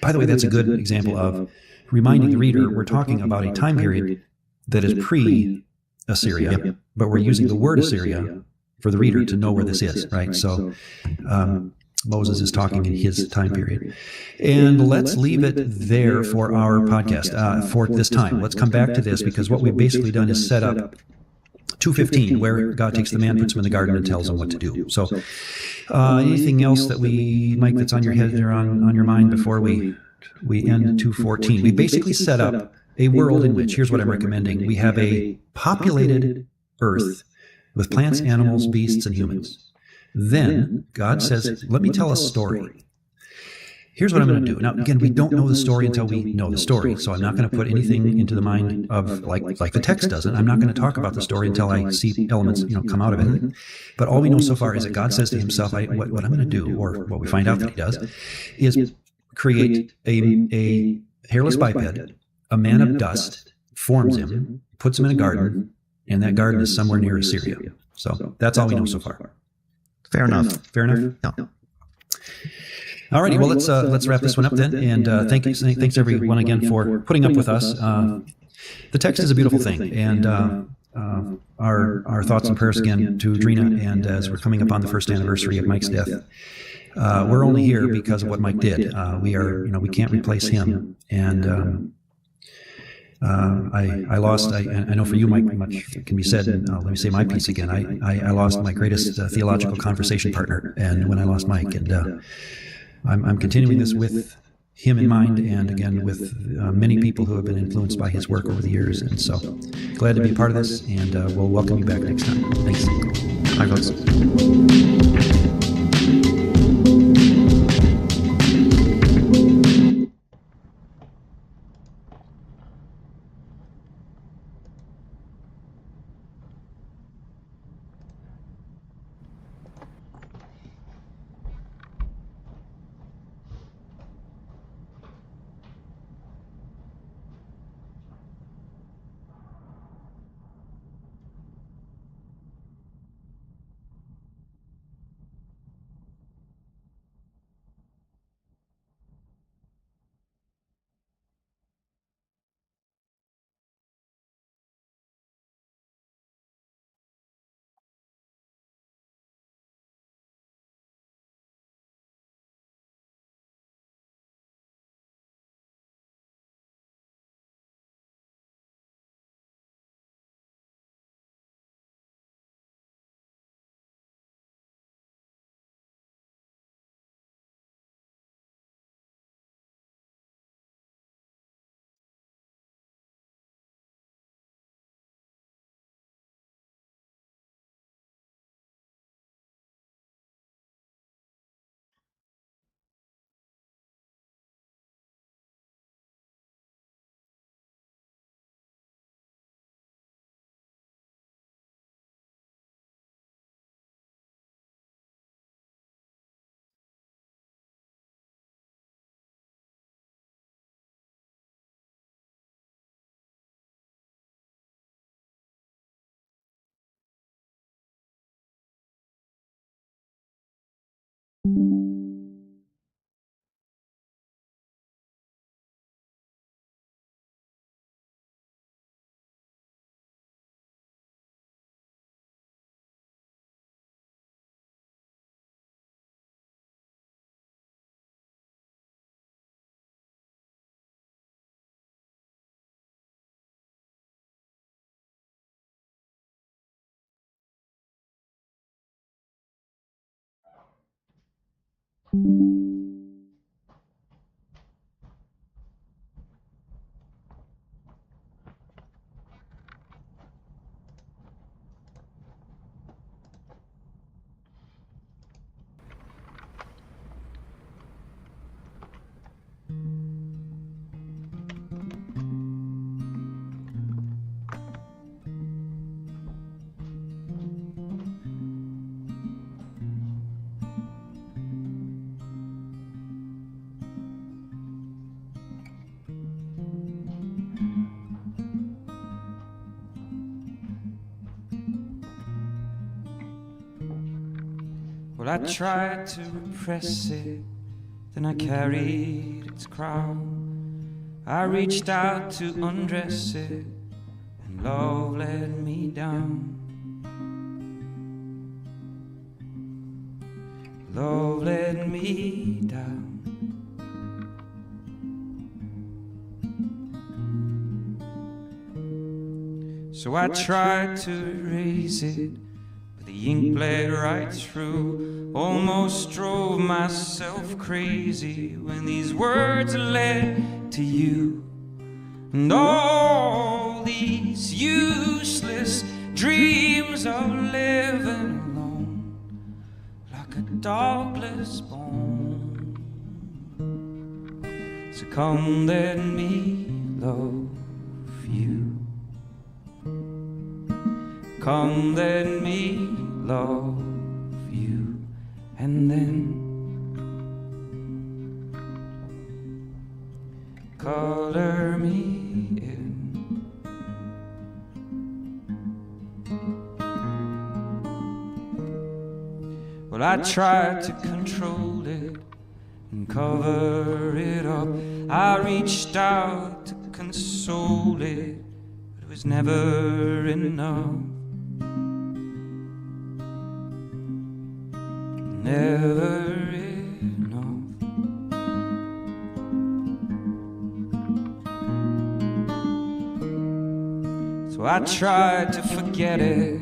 S2: By the way, that's a good example of reminding the reader we're talking about a time period that is pre-Assyria, but we're using the word Assyria for the reader to know where this is, right? So Moses is talking in his time period. And let's leave it there for our podcast for this time. Let's come back to this, because what we've basically done is set up 2:15, where God takes the man, puts him in the garden, and tells him what to do. So anything else that Mike, that's on your head or on your mind before we end 2:14? We basically set up a world in which, here's what I'm recommending, we have a populated earth with plants, animals, beasts, and humans. Then God says, let me tell a story. Here's what I'm going to do. Now, again, we don't know the story until we know the story. So I'm not going to put anything into the mind of, like the text doesn't. I'm not going to talk about the story until I see elements, come out of it. But all we know so far is that God says to himself, what I'm going to do, or what we find out that he does, is create a hairless biped, a man of dust, forms him, puts him in a garden, and that garden is somewhere near Assyria. So that's all we know so far.
S1: Fair enough.
S2: Fair enough?
S1: No.
S2: All righty, well, let's wrap this one up then. And thanks everyone again for putting up with us. The text is a beautiful thing. And our thoughts and prayers again to Drina. And as we're coming up on the first anniversary of Mike's death, we're only here because of what Mike did. We can't replace him. And I lost, I know for you, Mike, much can be said, and let me say my piece again. I lost my greatest theological conversation partner, and when I lost Mike, and I'm continuing this with him in mind, and again with many people who have been influenced by his work over the years, and so glad to be a part of this, and we'll welcome you back next time. Thanks.
S1: Bye, folks.
S4: Well, I tried to repress it, then I carried its crown. I reached out to undress it, and love let me down. Love let me down. So I tried to erase it, but the ink bled right through. Almost drove myself crazy when these words led to you. And all these useless dreams of living alone, like a dogless bone. So come let me love you. Come let me love you, and then color me in. Well, I tried to control it and cover it up. I reached out to console it, but it was never enough. Never enough. So I tried to forget it.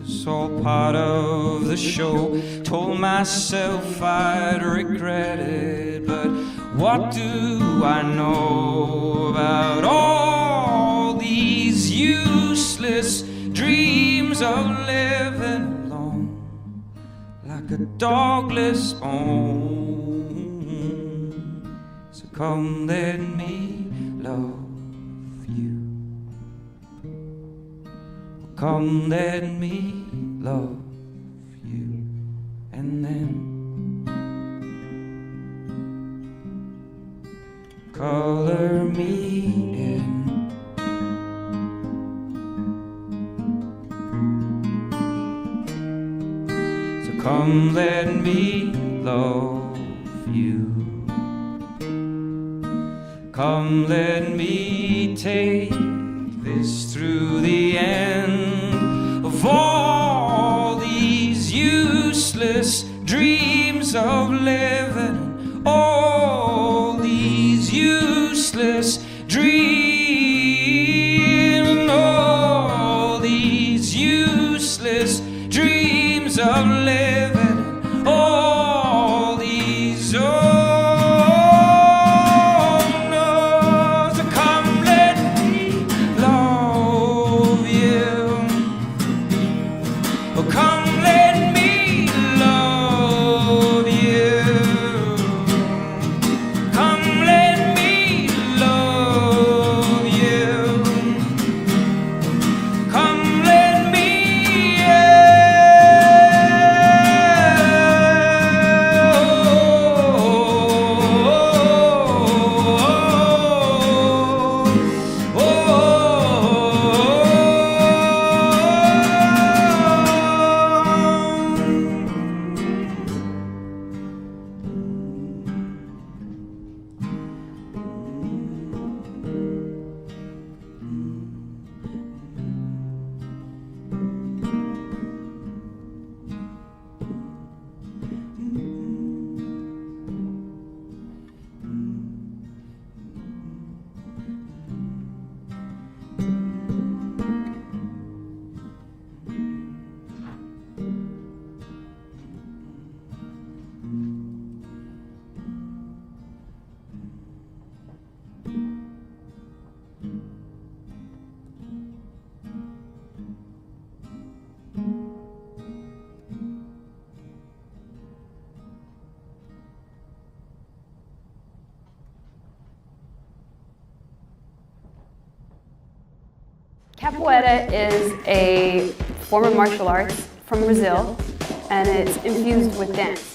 S4: It's all part of the show. Told myself I'd regret it, but what do I know about all these useless dreams of living like a dogless bone? So come let me love you. Come let me love you, and then color me in. Come let me love you. Come let me take this through the end of all these useless dreams of living. All these useless dreams. All these useless dreams of living. All these, oh no, so come let me love you. Oh, come let me love you. Come let me love
S5: Capoeira is a form of martial arts from Brazil, and it's infused with dance.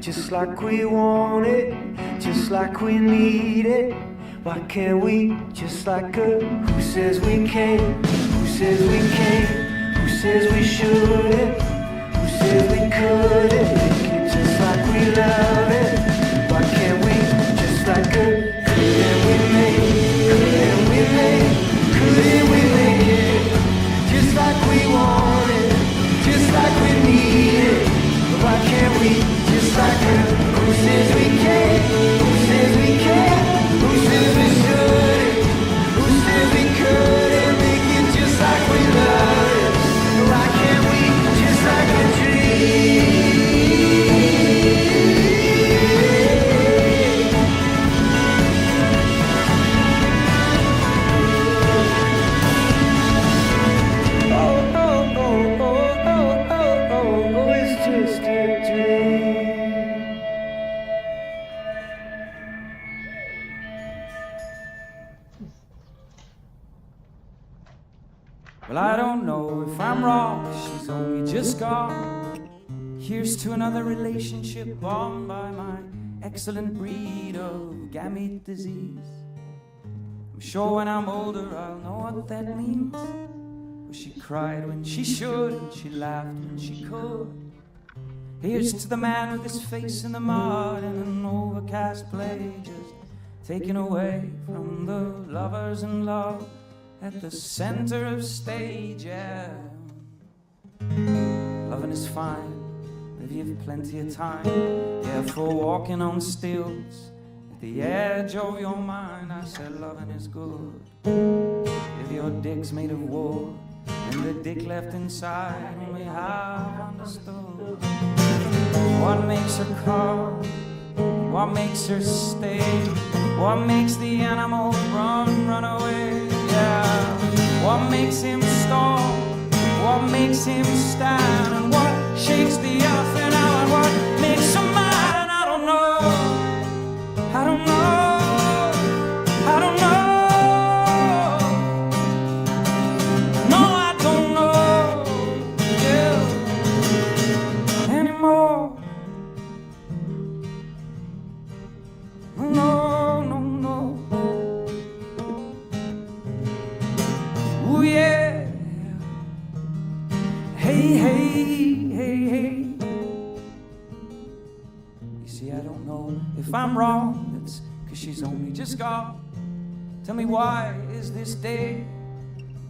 S6: Just like we want it, just like we need it. Why can't we just like a who says we can't, who says we can't, who says we shouldn't, who says we couldn't make it just like we love it. Why can't we just like a couldn't we make, couldn't we make, couldn't we make it just like we want it, just like we need it. Why can't we just like a who says we can't, who says we can't, who says we shouldn't, who says we couldn't make it just like we love it. Why can't we just like a dream? Oh, oh, oh, oh, oh, oh, oh, it's just a dream.
S4: Well, I don't know if I'm wrong, she's only just gone. Here's to another relationship born by my excellent breed of gamete disease. I'm sure when I'm older I'll know what that means. Well, she cried when she should, and she laughed when she could. Here's to the man with his face in the mud and an overcast play, just taken away from the lovers in love at the center of stage, yeah. Loving is fine if you've plenty of time, yeah, for walking on stilts at the edge of your mind. I said loving is good if your dick's made of wood and the dick left inside only half understood. What makes her come? What makes her stay? What makes the animal run away? Yeah. What makes him stall? What makes him stand? And what shakes the earth and out? And what makes him mad? And I don't know. I Hey, hey, hey, hey. You see, I don't know if I'm wrong. It's 'cause she's only just gone. Tell me, why is this day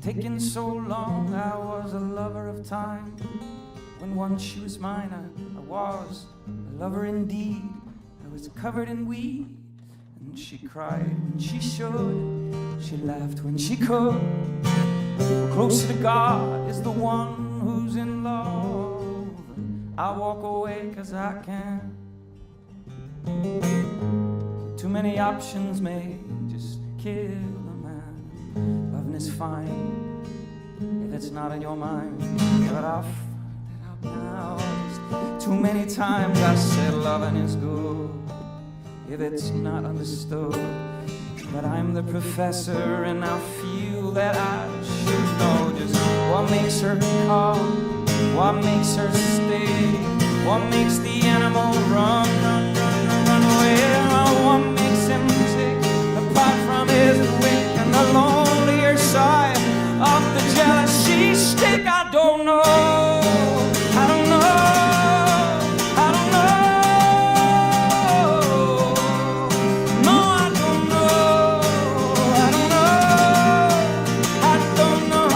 S4: taking so long? I was a lover of time. When once she was mine, I was a lover indeed. I was covered in weed, and she cried when she should. She laughed when she could. Close to God is the one who's in love. I walk away 'cause I can't. Too many options may just kill a man. Loving is fine if it's not in your mind. But I'll find it out now. Just too many times I said loving is good if it's not understood. But I'm the professor and I feel that I should know just what makes her calm, what makes her stay, what makes the animal run, run, run, run, run away. What makes him tick apart from his wick, and the lonelier side of the jealousy stick. I don't know, I don't know, I don't know. No, I don't know, I don't know, I don't know,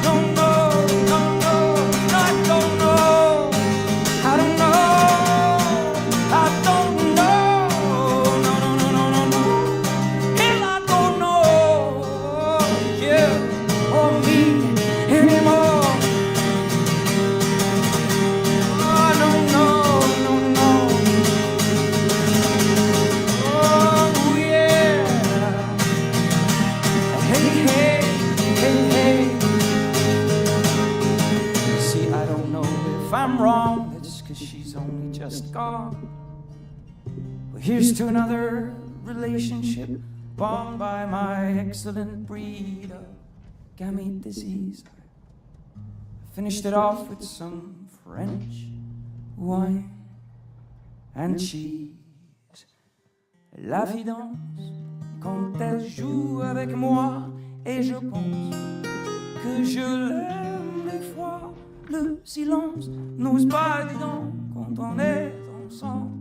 S4: don't know, don't know, I don't know, I don't know, I don't know. I'm wrong, it's 'cause she's only just gone. Well, here's to another relationship born by my excellent breed of gamete disease. I finished it off with some French wine and cheese. La vie danse quand elle joue avec moi, et je pense que je l'aime des fois. Le silence n'ose pas, dis donc, quand on est ensemble,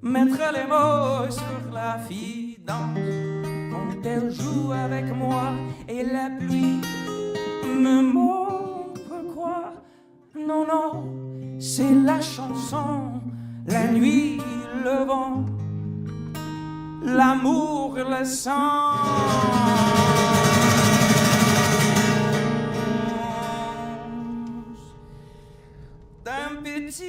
S4: mettre les mots sur la fille danse quand elle joue avec moi, et la pluie me montre quoi. Non, non, c'est la chanson, la nuit, le vent, l'amour, le sang. D'un petit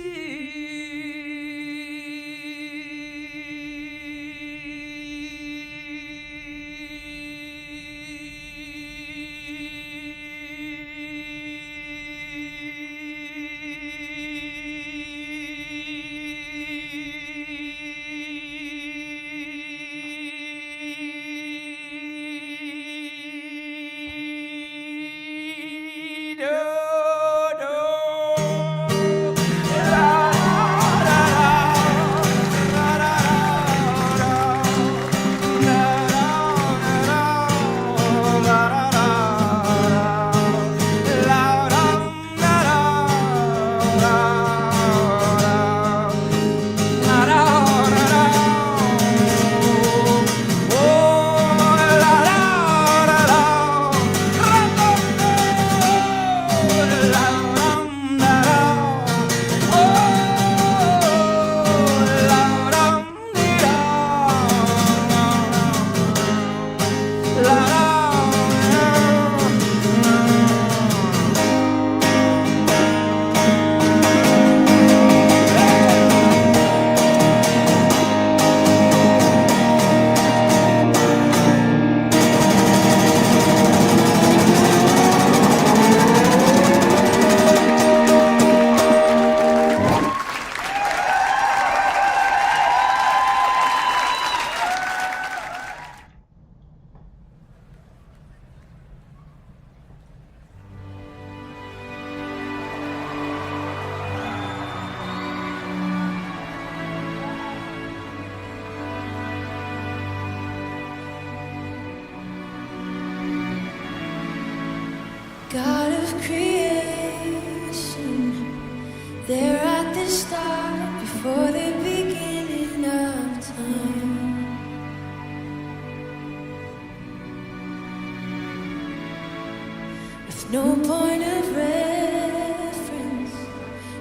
S4: do, do, la.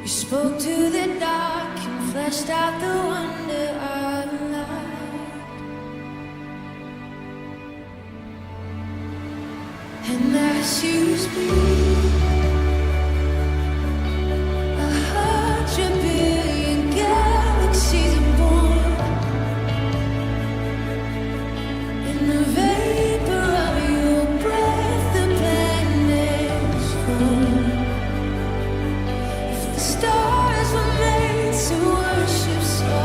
S7: You spoke to the dark and fleshed out the wonder of life. And as you speak, 100 billion galaxies are born. In the vapor of your breath, the planets form. If the stars were made to worship so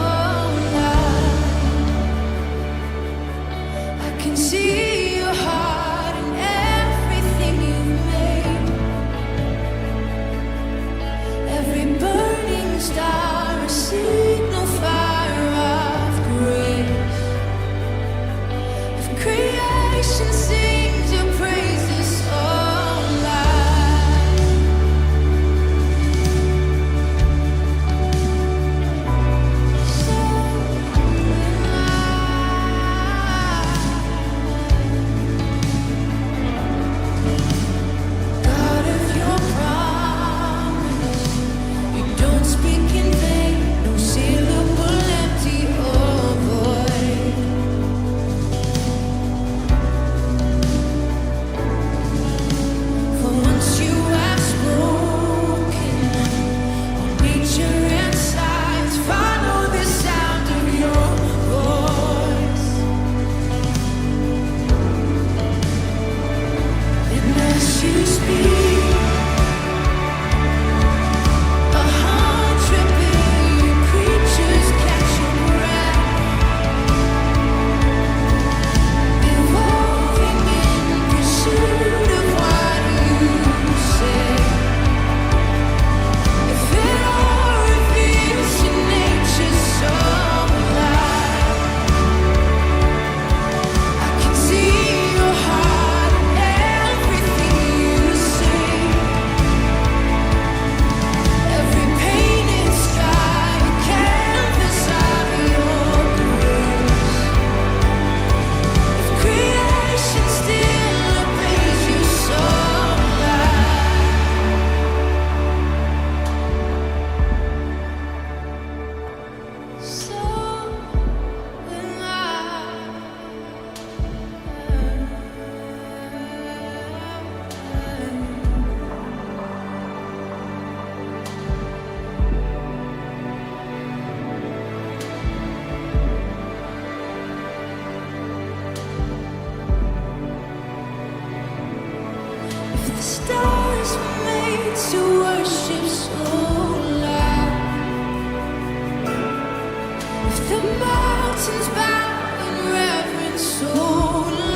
S7: light, I can see your heart in everything you've made. Every burning star, a signal fire of grace. If creation sings your praises so loud, so loud. God of your promise, you don't speak in vain, no syllable empty or void. For once you have spoken, all nature and science follow the sound of your voice. And as you speak, 100 billion creatures catch your breath, evolving in pursuit of what you say. If it all reveals your nature so alive, I can see your heart in everything you say. Every painted sky, a canvas of your grace. If creation still obeys you so loud, so loud. If the stars were made to worship so loud, if the mountains bow in reverence so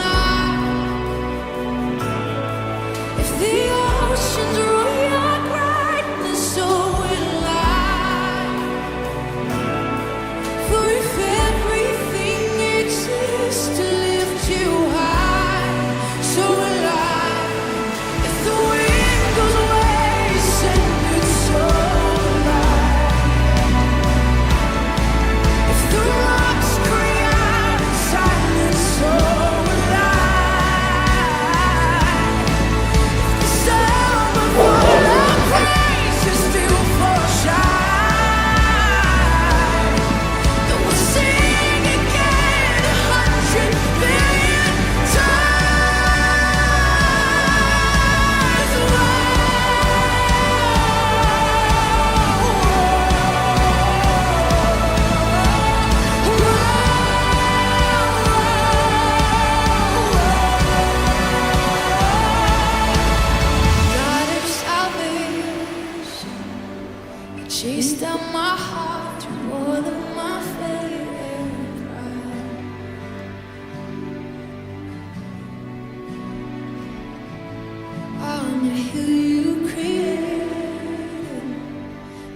S7: loud, if the oceans roar your brightness so alive, for if everything exists to lift you high, so alive. If the wind goes away, send it so alive. If the rocks cry out in silence, so alive. If the sound of all our praise is still for shine, then we'll sing again 100 billion God of salvation, you chased out my heart through all of my failure and pride. On the hill you created,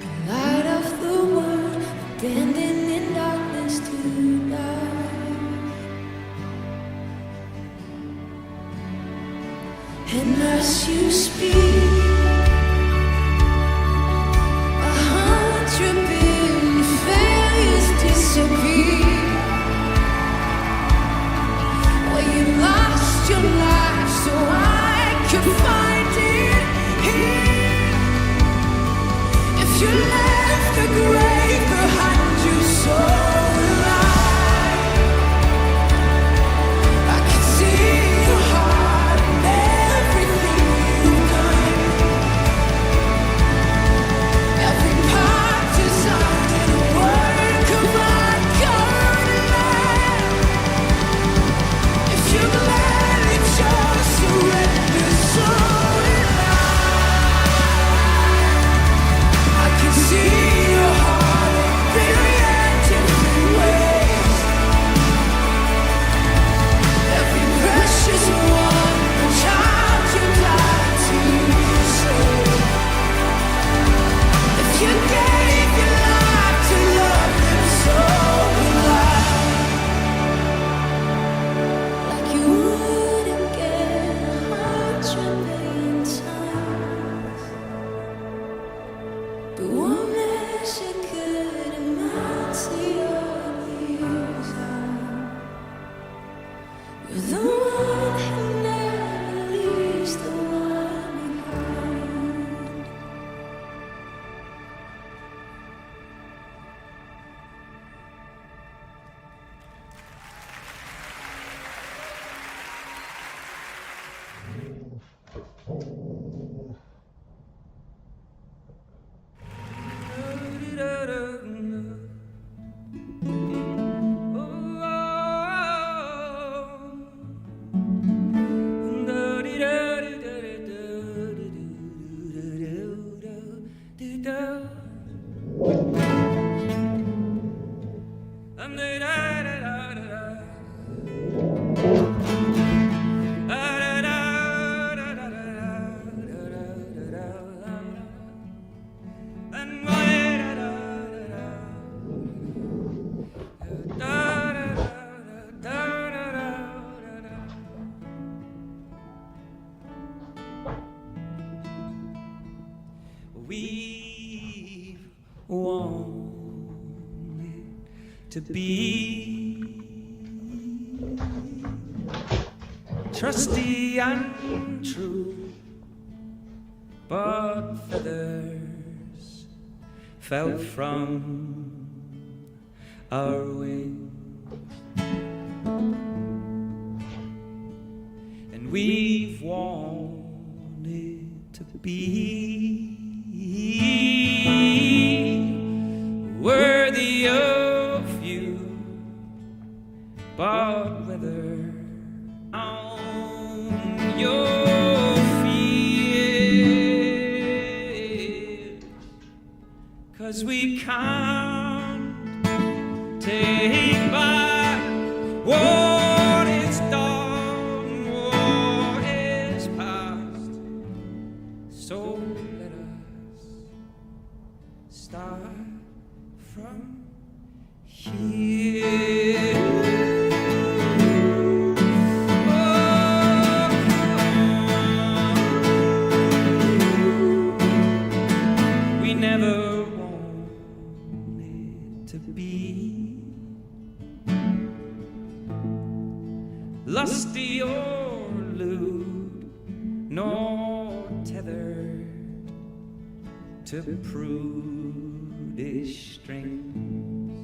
S7: the light of the world, abandoned in darkness to die. And as you speak, 100 billion failures disappear. you left the grave behind you, so will I. I can see your heart and everything you've done. Every part designed in a work of art, covered in love. If you gladly just surrender, so will I can see your heart in myriad different ways. Every precious one, a child you died to save. If you gave your life to love them, so will I. Like you would again 100,000,000 times. But one measure could amount to your desire. You're the one who never leaves the one behind.
S4: We've wanted to be trusty and true, but feathers fell from our wings, and we've wanted to be worthy of you, but whether on your fears, 'cause we can't take back what is done, what is past, so let us start from here. We never wanted to be lusty or lewd, nor tethered to prudish strings.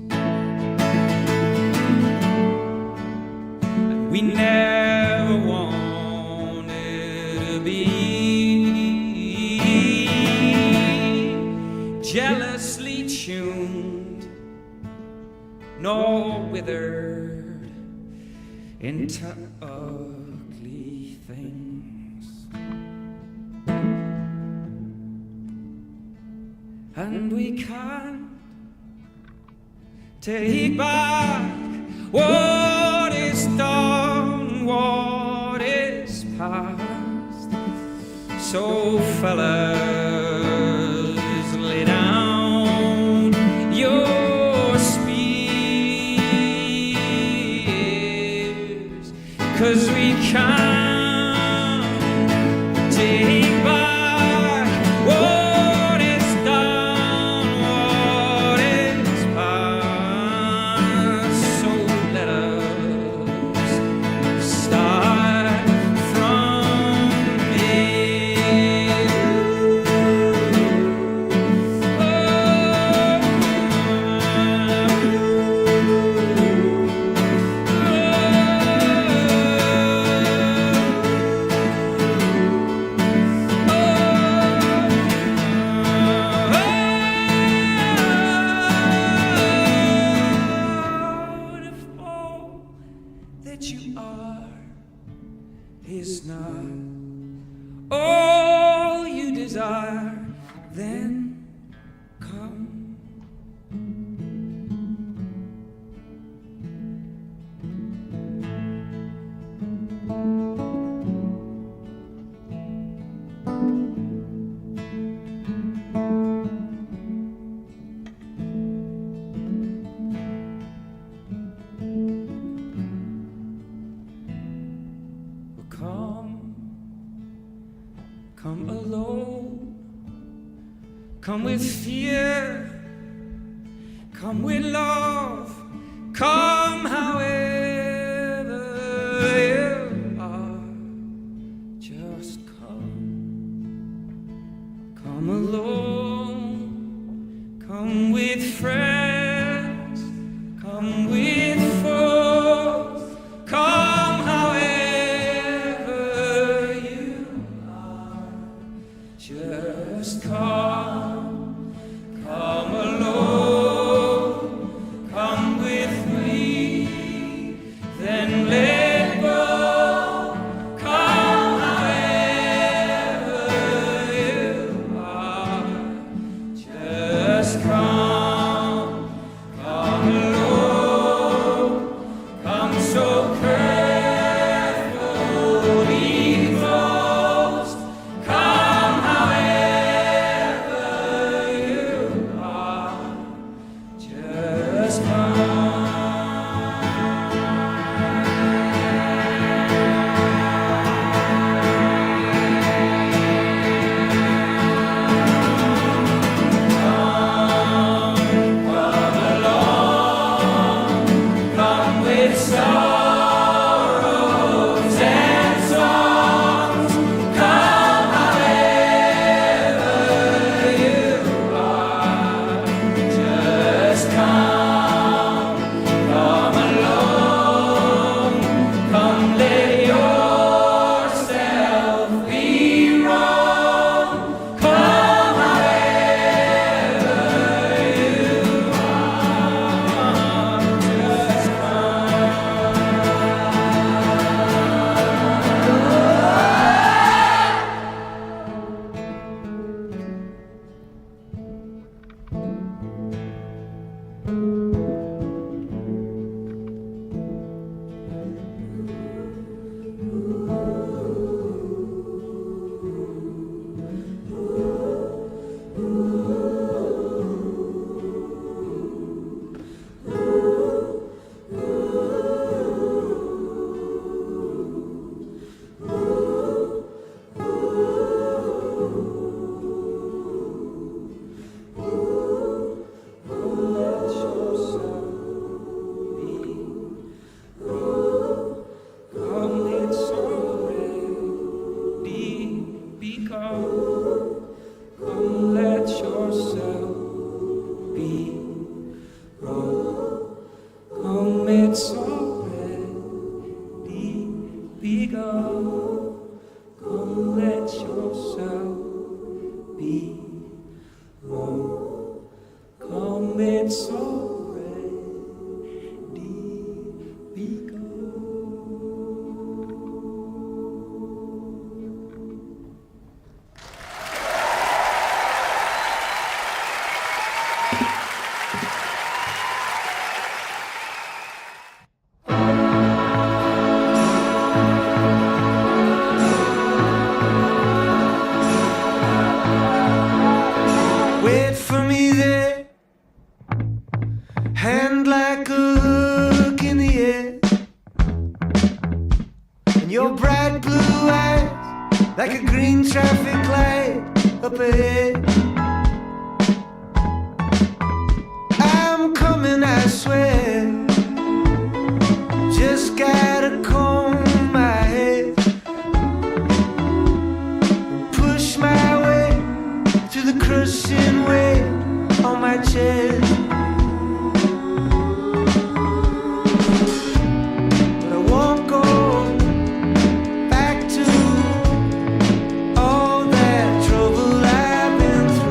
S4: We never wanted to be jealously tuned, nor withered into ugly things. And we can't take back what is done, what is past. So fellas, lay down your spears, 'cause we can't take back what is done, what is past. So let us start from here. come with fear, come with love, come however you are. Just come alone, come with friends, come with foes, come however you are. Just come alone, come with me, then let go. Come however you are. Just come alone, come so carefully close. Come however you are. Just come. Come with sorrows and songs. Come however you are. Just come alone. Come let yourself be wrong. Come however you are. Just come, it's already begun. Come, let yourself be wrong. Come, it's already begun. Come, let yourself be wrong. Come, it's already begun.
S6: Wait for me there, hand like a hook in the air, and your bright blue eyes like a green traffic light up ahead. I'm coming, I swear, just gotta comb my head, push my way through the crushing weight on my chest. But I won't go back to all that trouble I've been through.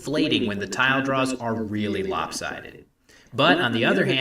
S8: inflating when the tile draws are really lopsided. But on the other hand,